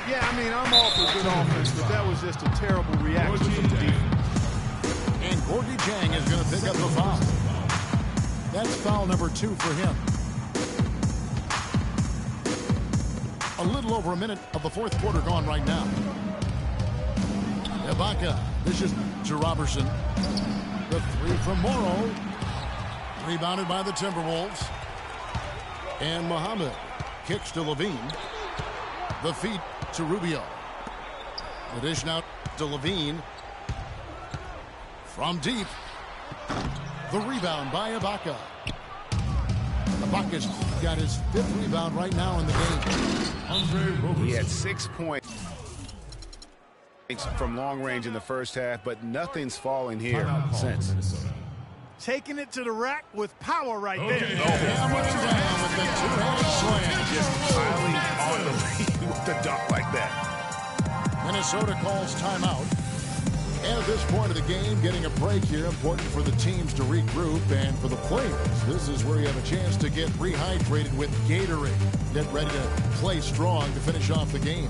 Yeah, I mean, I'm all for good offense, but that was just a terrible reaction from the defense. And Gorgie Jang is going to pick up the foul. That's foul number 2 for him. A little over a minute of the 4th quarter gone right now. Ibaka, this is to Robertson. The 3 from Morrow. Rebounded by the Timberwolves. And Muhammad kicks to Levine. The feed to Rubio. The dish now to Levine. From deep. The rebound by Ibaka. Ibaka's got his 5th rebound right now in the game. He had 6 points from long range in the first half, but nothing's falling here since. Taking it to the rack with power right there. Hammering down with the 2-handed slam. Just piling on the lead with the dunk like that. Minnesota calls timeout. And at this point of the game, getting a break here, important for the teams to regroup, and for the players, this is where you have a chance to get rehydrated with Gatorade. Get ready to play strong to finish off the game.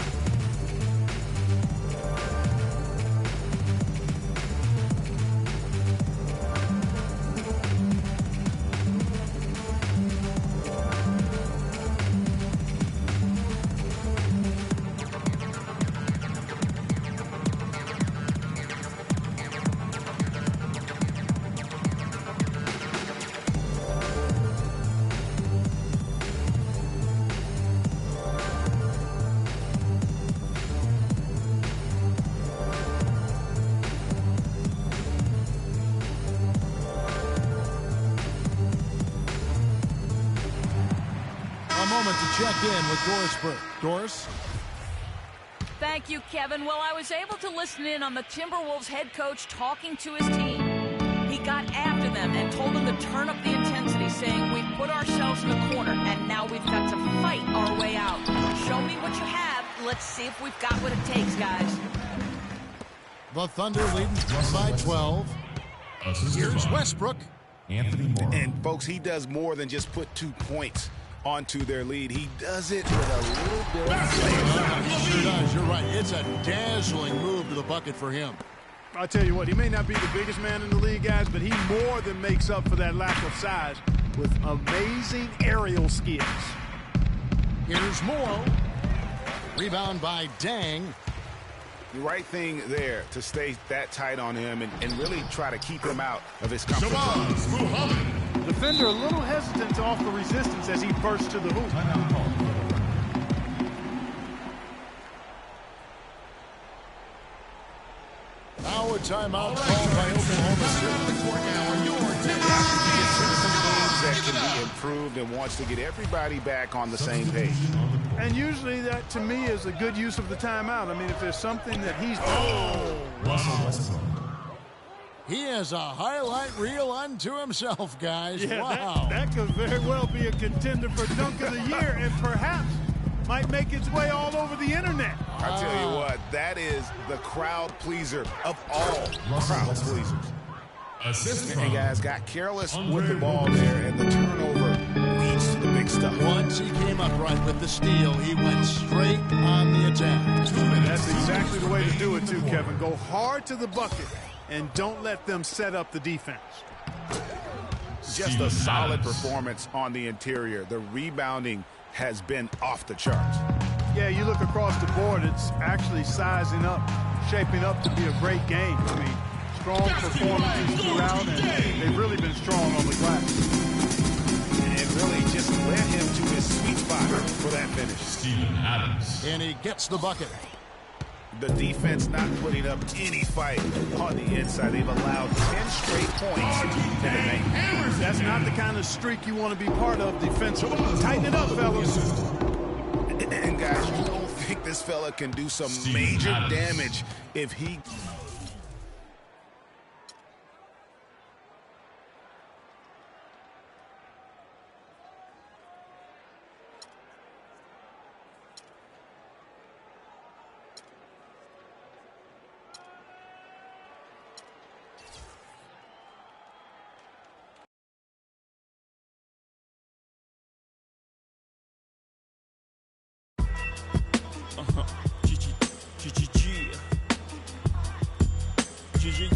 Check in with Doris Burke. Doris? Thank you, Kevin. Well, I was able to listen in on the Timberwolves head coach talking to his team. He got after them and told them to turn up the intensity, saying, we've put ourselves in the corner, and now we've got to fight our way out. Show me what you have. Let's see if we've got what it takes, guys. The Thunder leading by 12. Here's Westbrook. Anthony Moore. And, folks, he does more than just put 2 points onto their lead. He does it with a little bit of flavor. He sure does. You're right. It's a dazzling move to the bucket for him. I'll tell you what, he may not be the biggest man in the league, guys, but he more than makes up for that lack of size with amazing aerial skills. Here's Morrow. Rebound by Dang. The right thing there to stay that tight on him and really try to keep him out of his comfort zone. Defender a little hesitant to offer resistance as he bursts to the hoop. Now a timeout called by Oklahoma City. The court now are your That can be improved and wants to get everybody back on the same page. And usually that, to me, is a good use of the timeout. I mean, if there's something that he's done. Russell Westbrook. He has a highlight reel unto himself, guys. Yeah, wow. that could very well be a contender for Dunk of the Year and perhaps might make its way all over the internet. I tell you what, that is the crowd pleaser of all crowd pleasers. Assist And guys got careless with the ball there, and the turnover leads to the big stuff. Once he came upright with the steal, he went straight on the attack. 2 minutes. That's exactly the way to do it, too, Kevin. Go hard to the bucket and don't let them set up the defense. Just a solid performance on the interior. The rebounding has been off the charts. Yeah, you look across the board, it's actually sizing up, shaping up to be a great game. I mean, strong performances throughout, and they've really been strong on the glass. And it really just led him to his sweet spot for that finish. Steven Adams. And he gets the bucket. The defense not putting up any fight on the inside. They've allowed 10 straight points in the paint. That's not the kind of streak you want to be part of defensively. Tighten it up, fellas. And guys, you don't think this fella can do some major damage if he...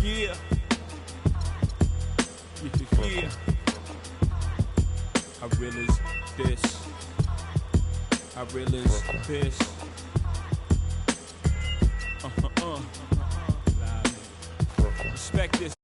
Yeah. I realize this. I realize this. Respect this.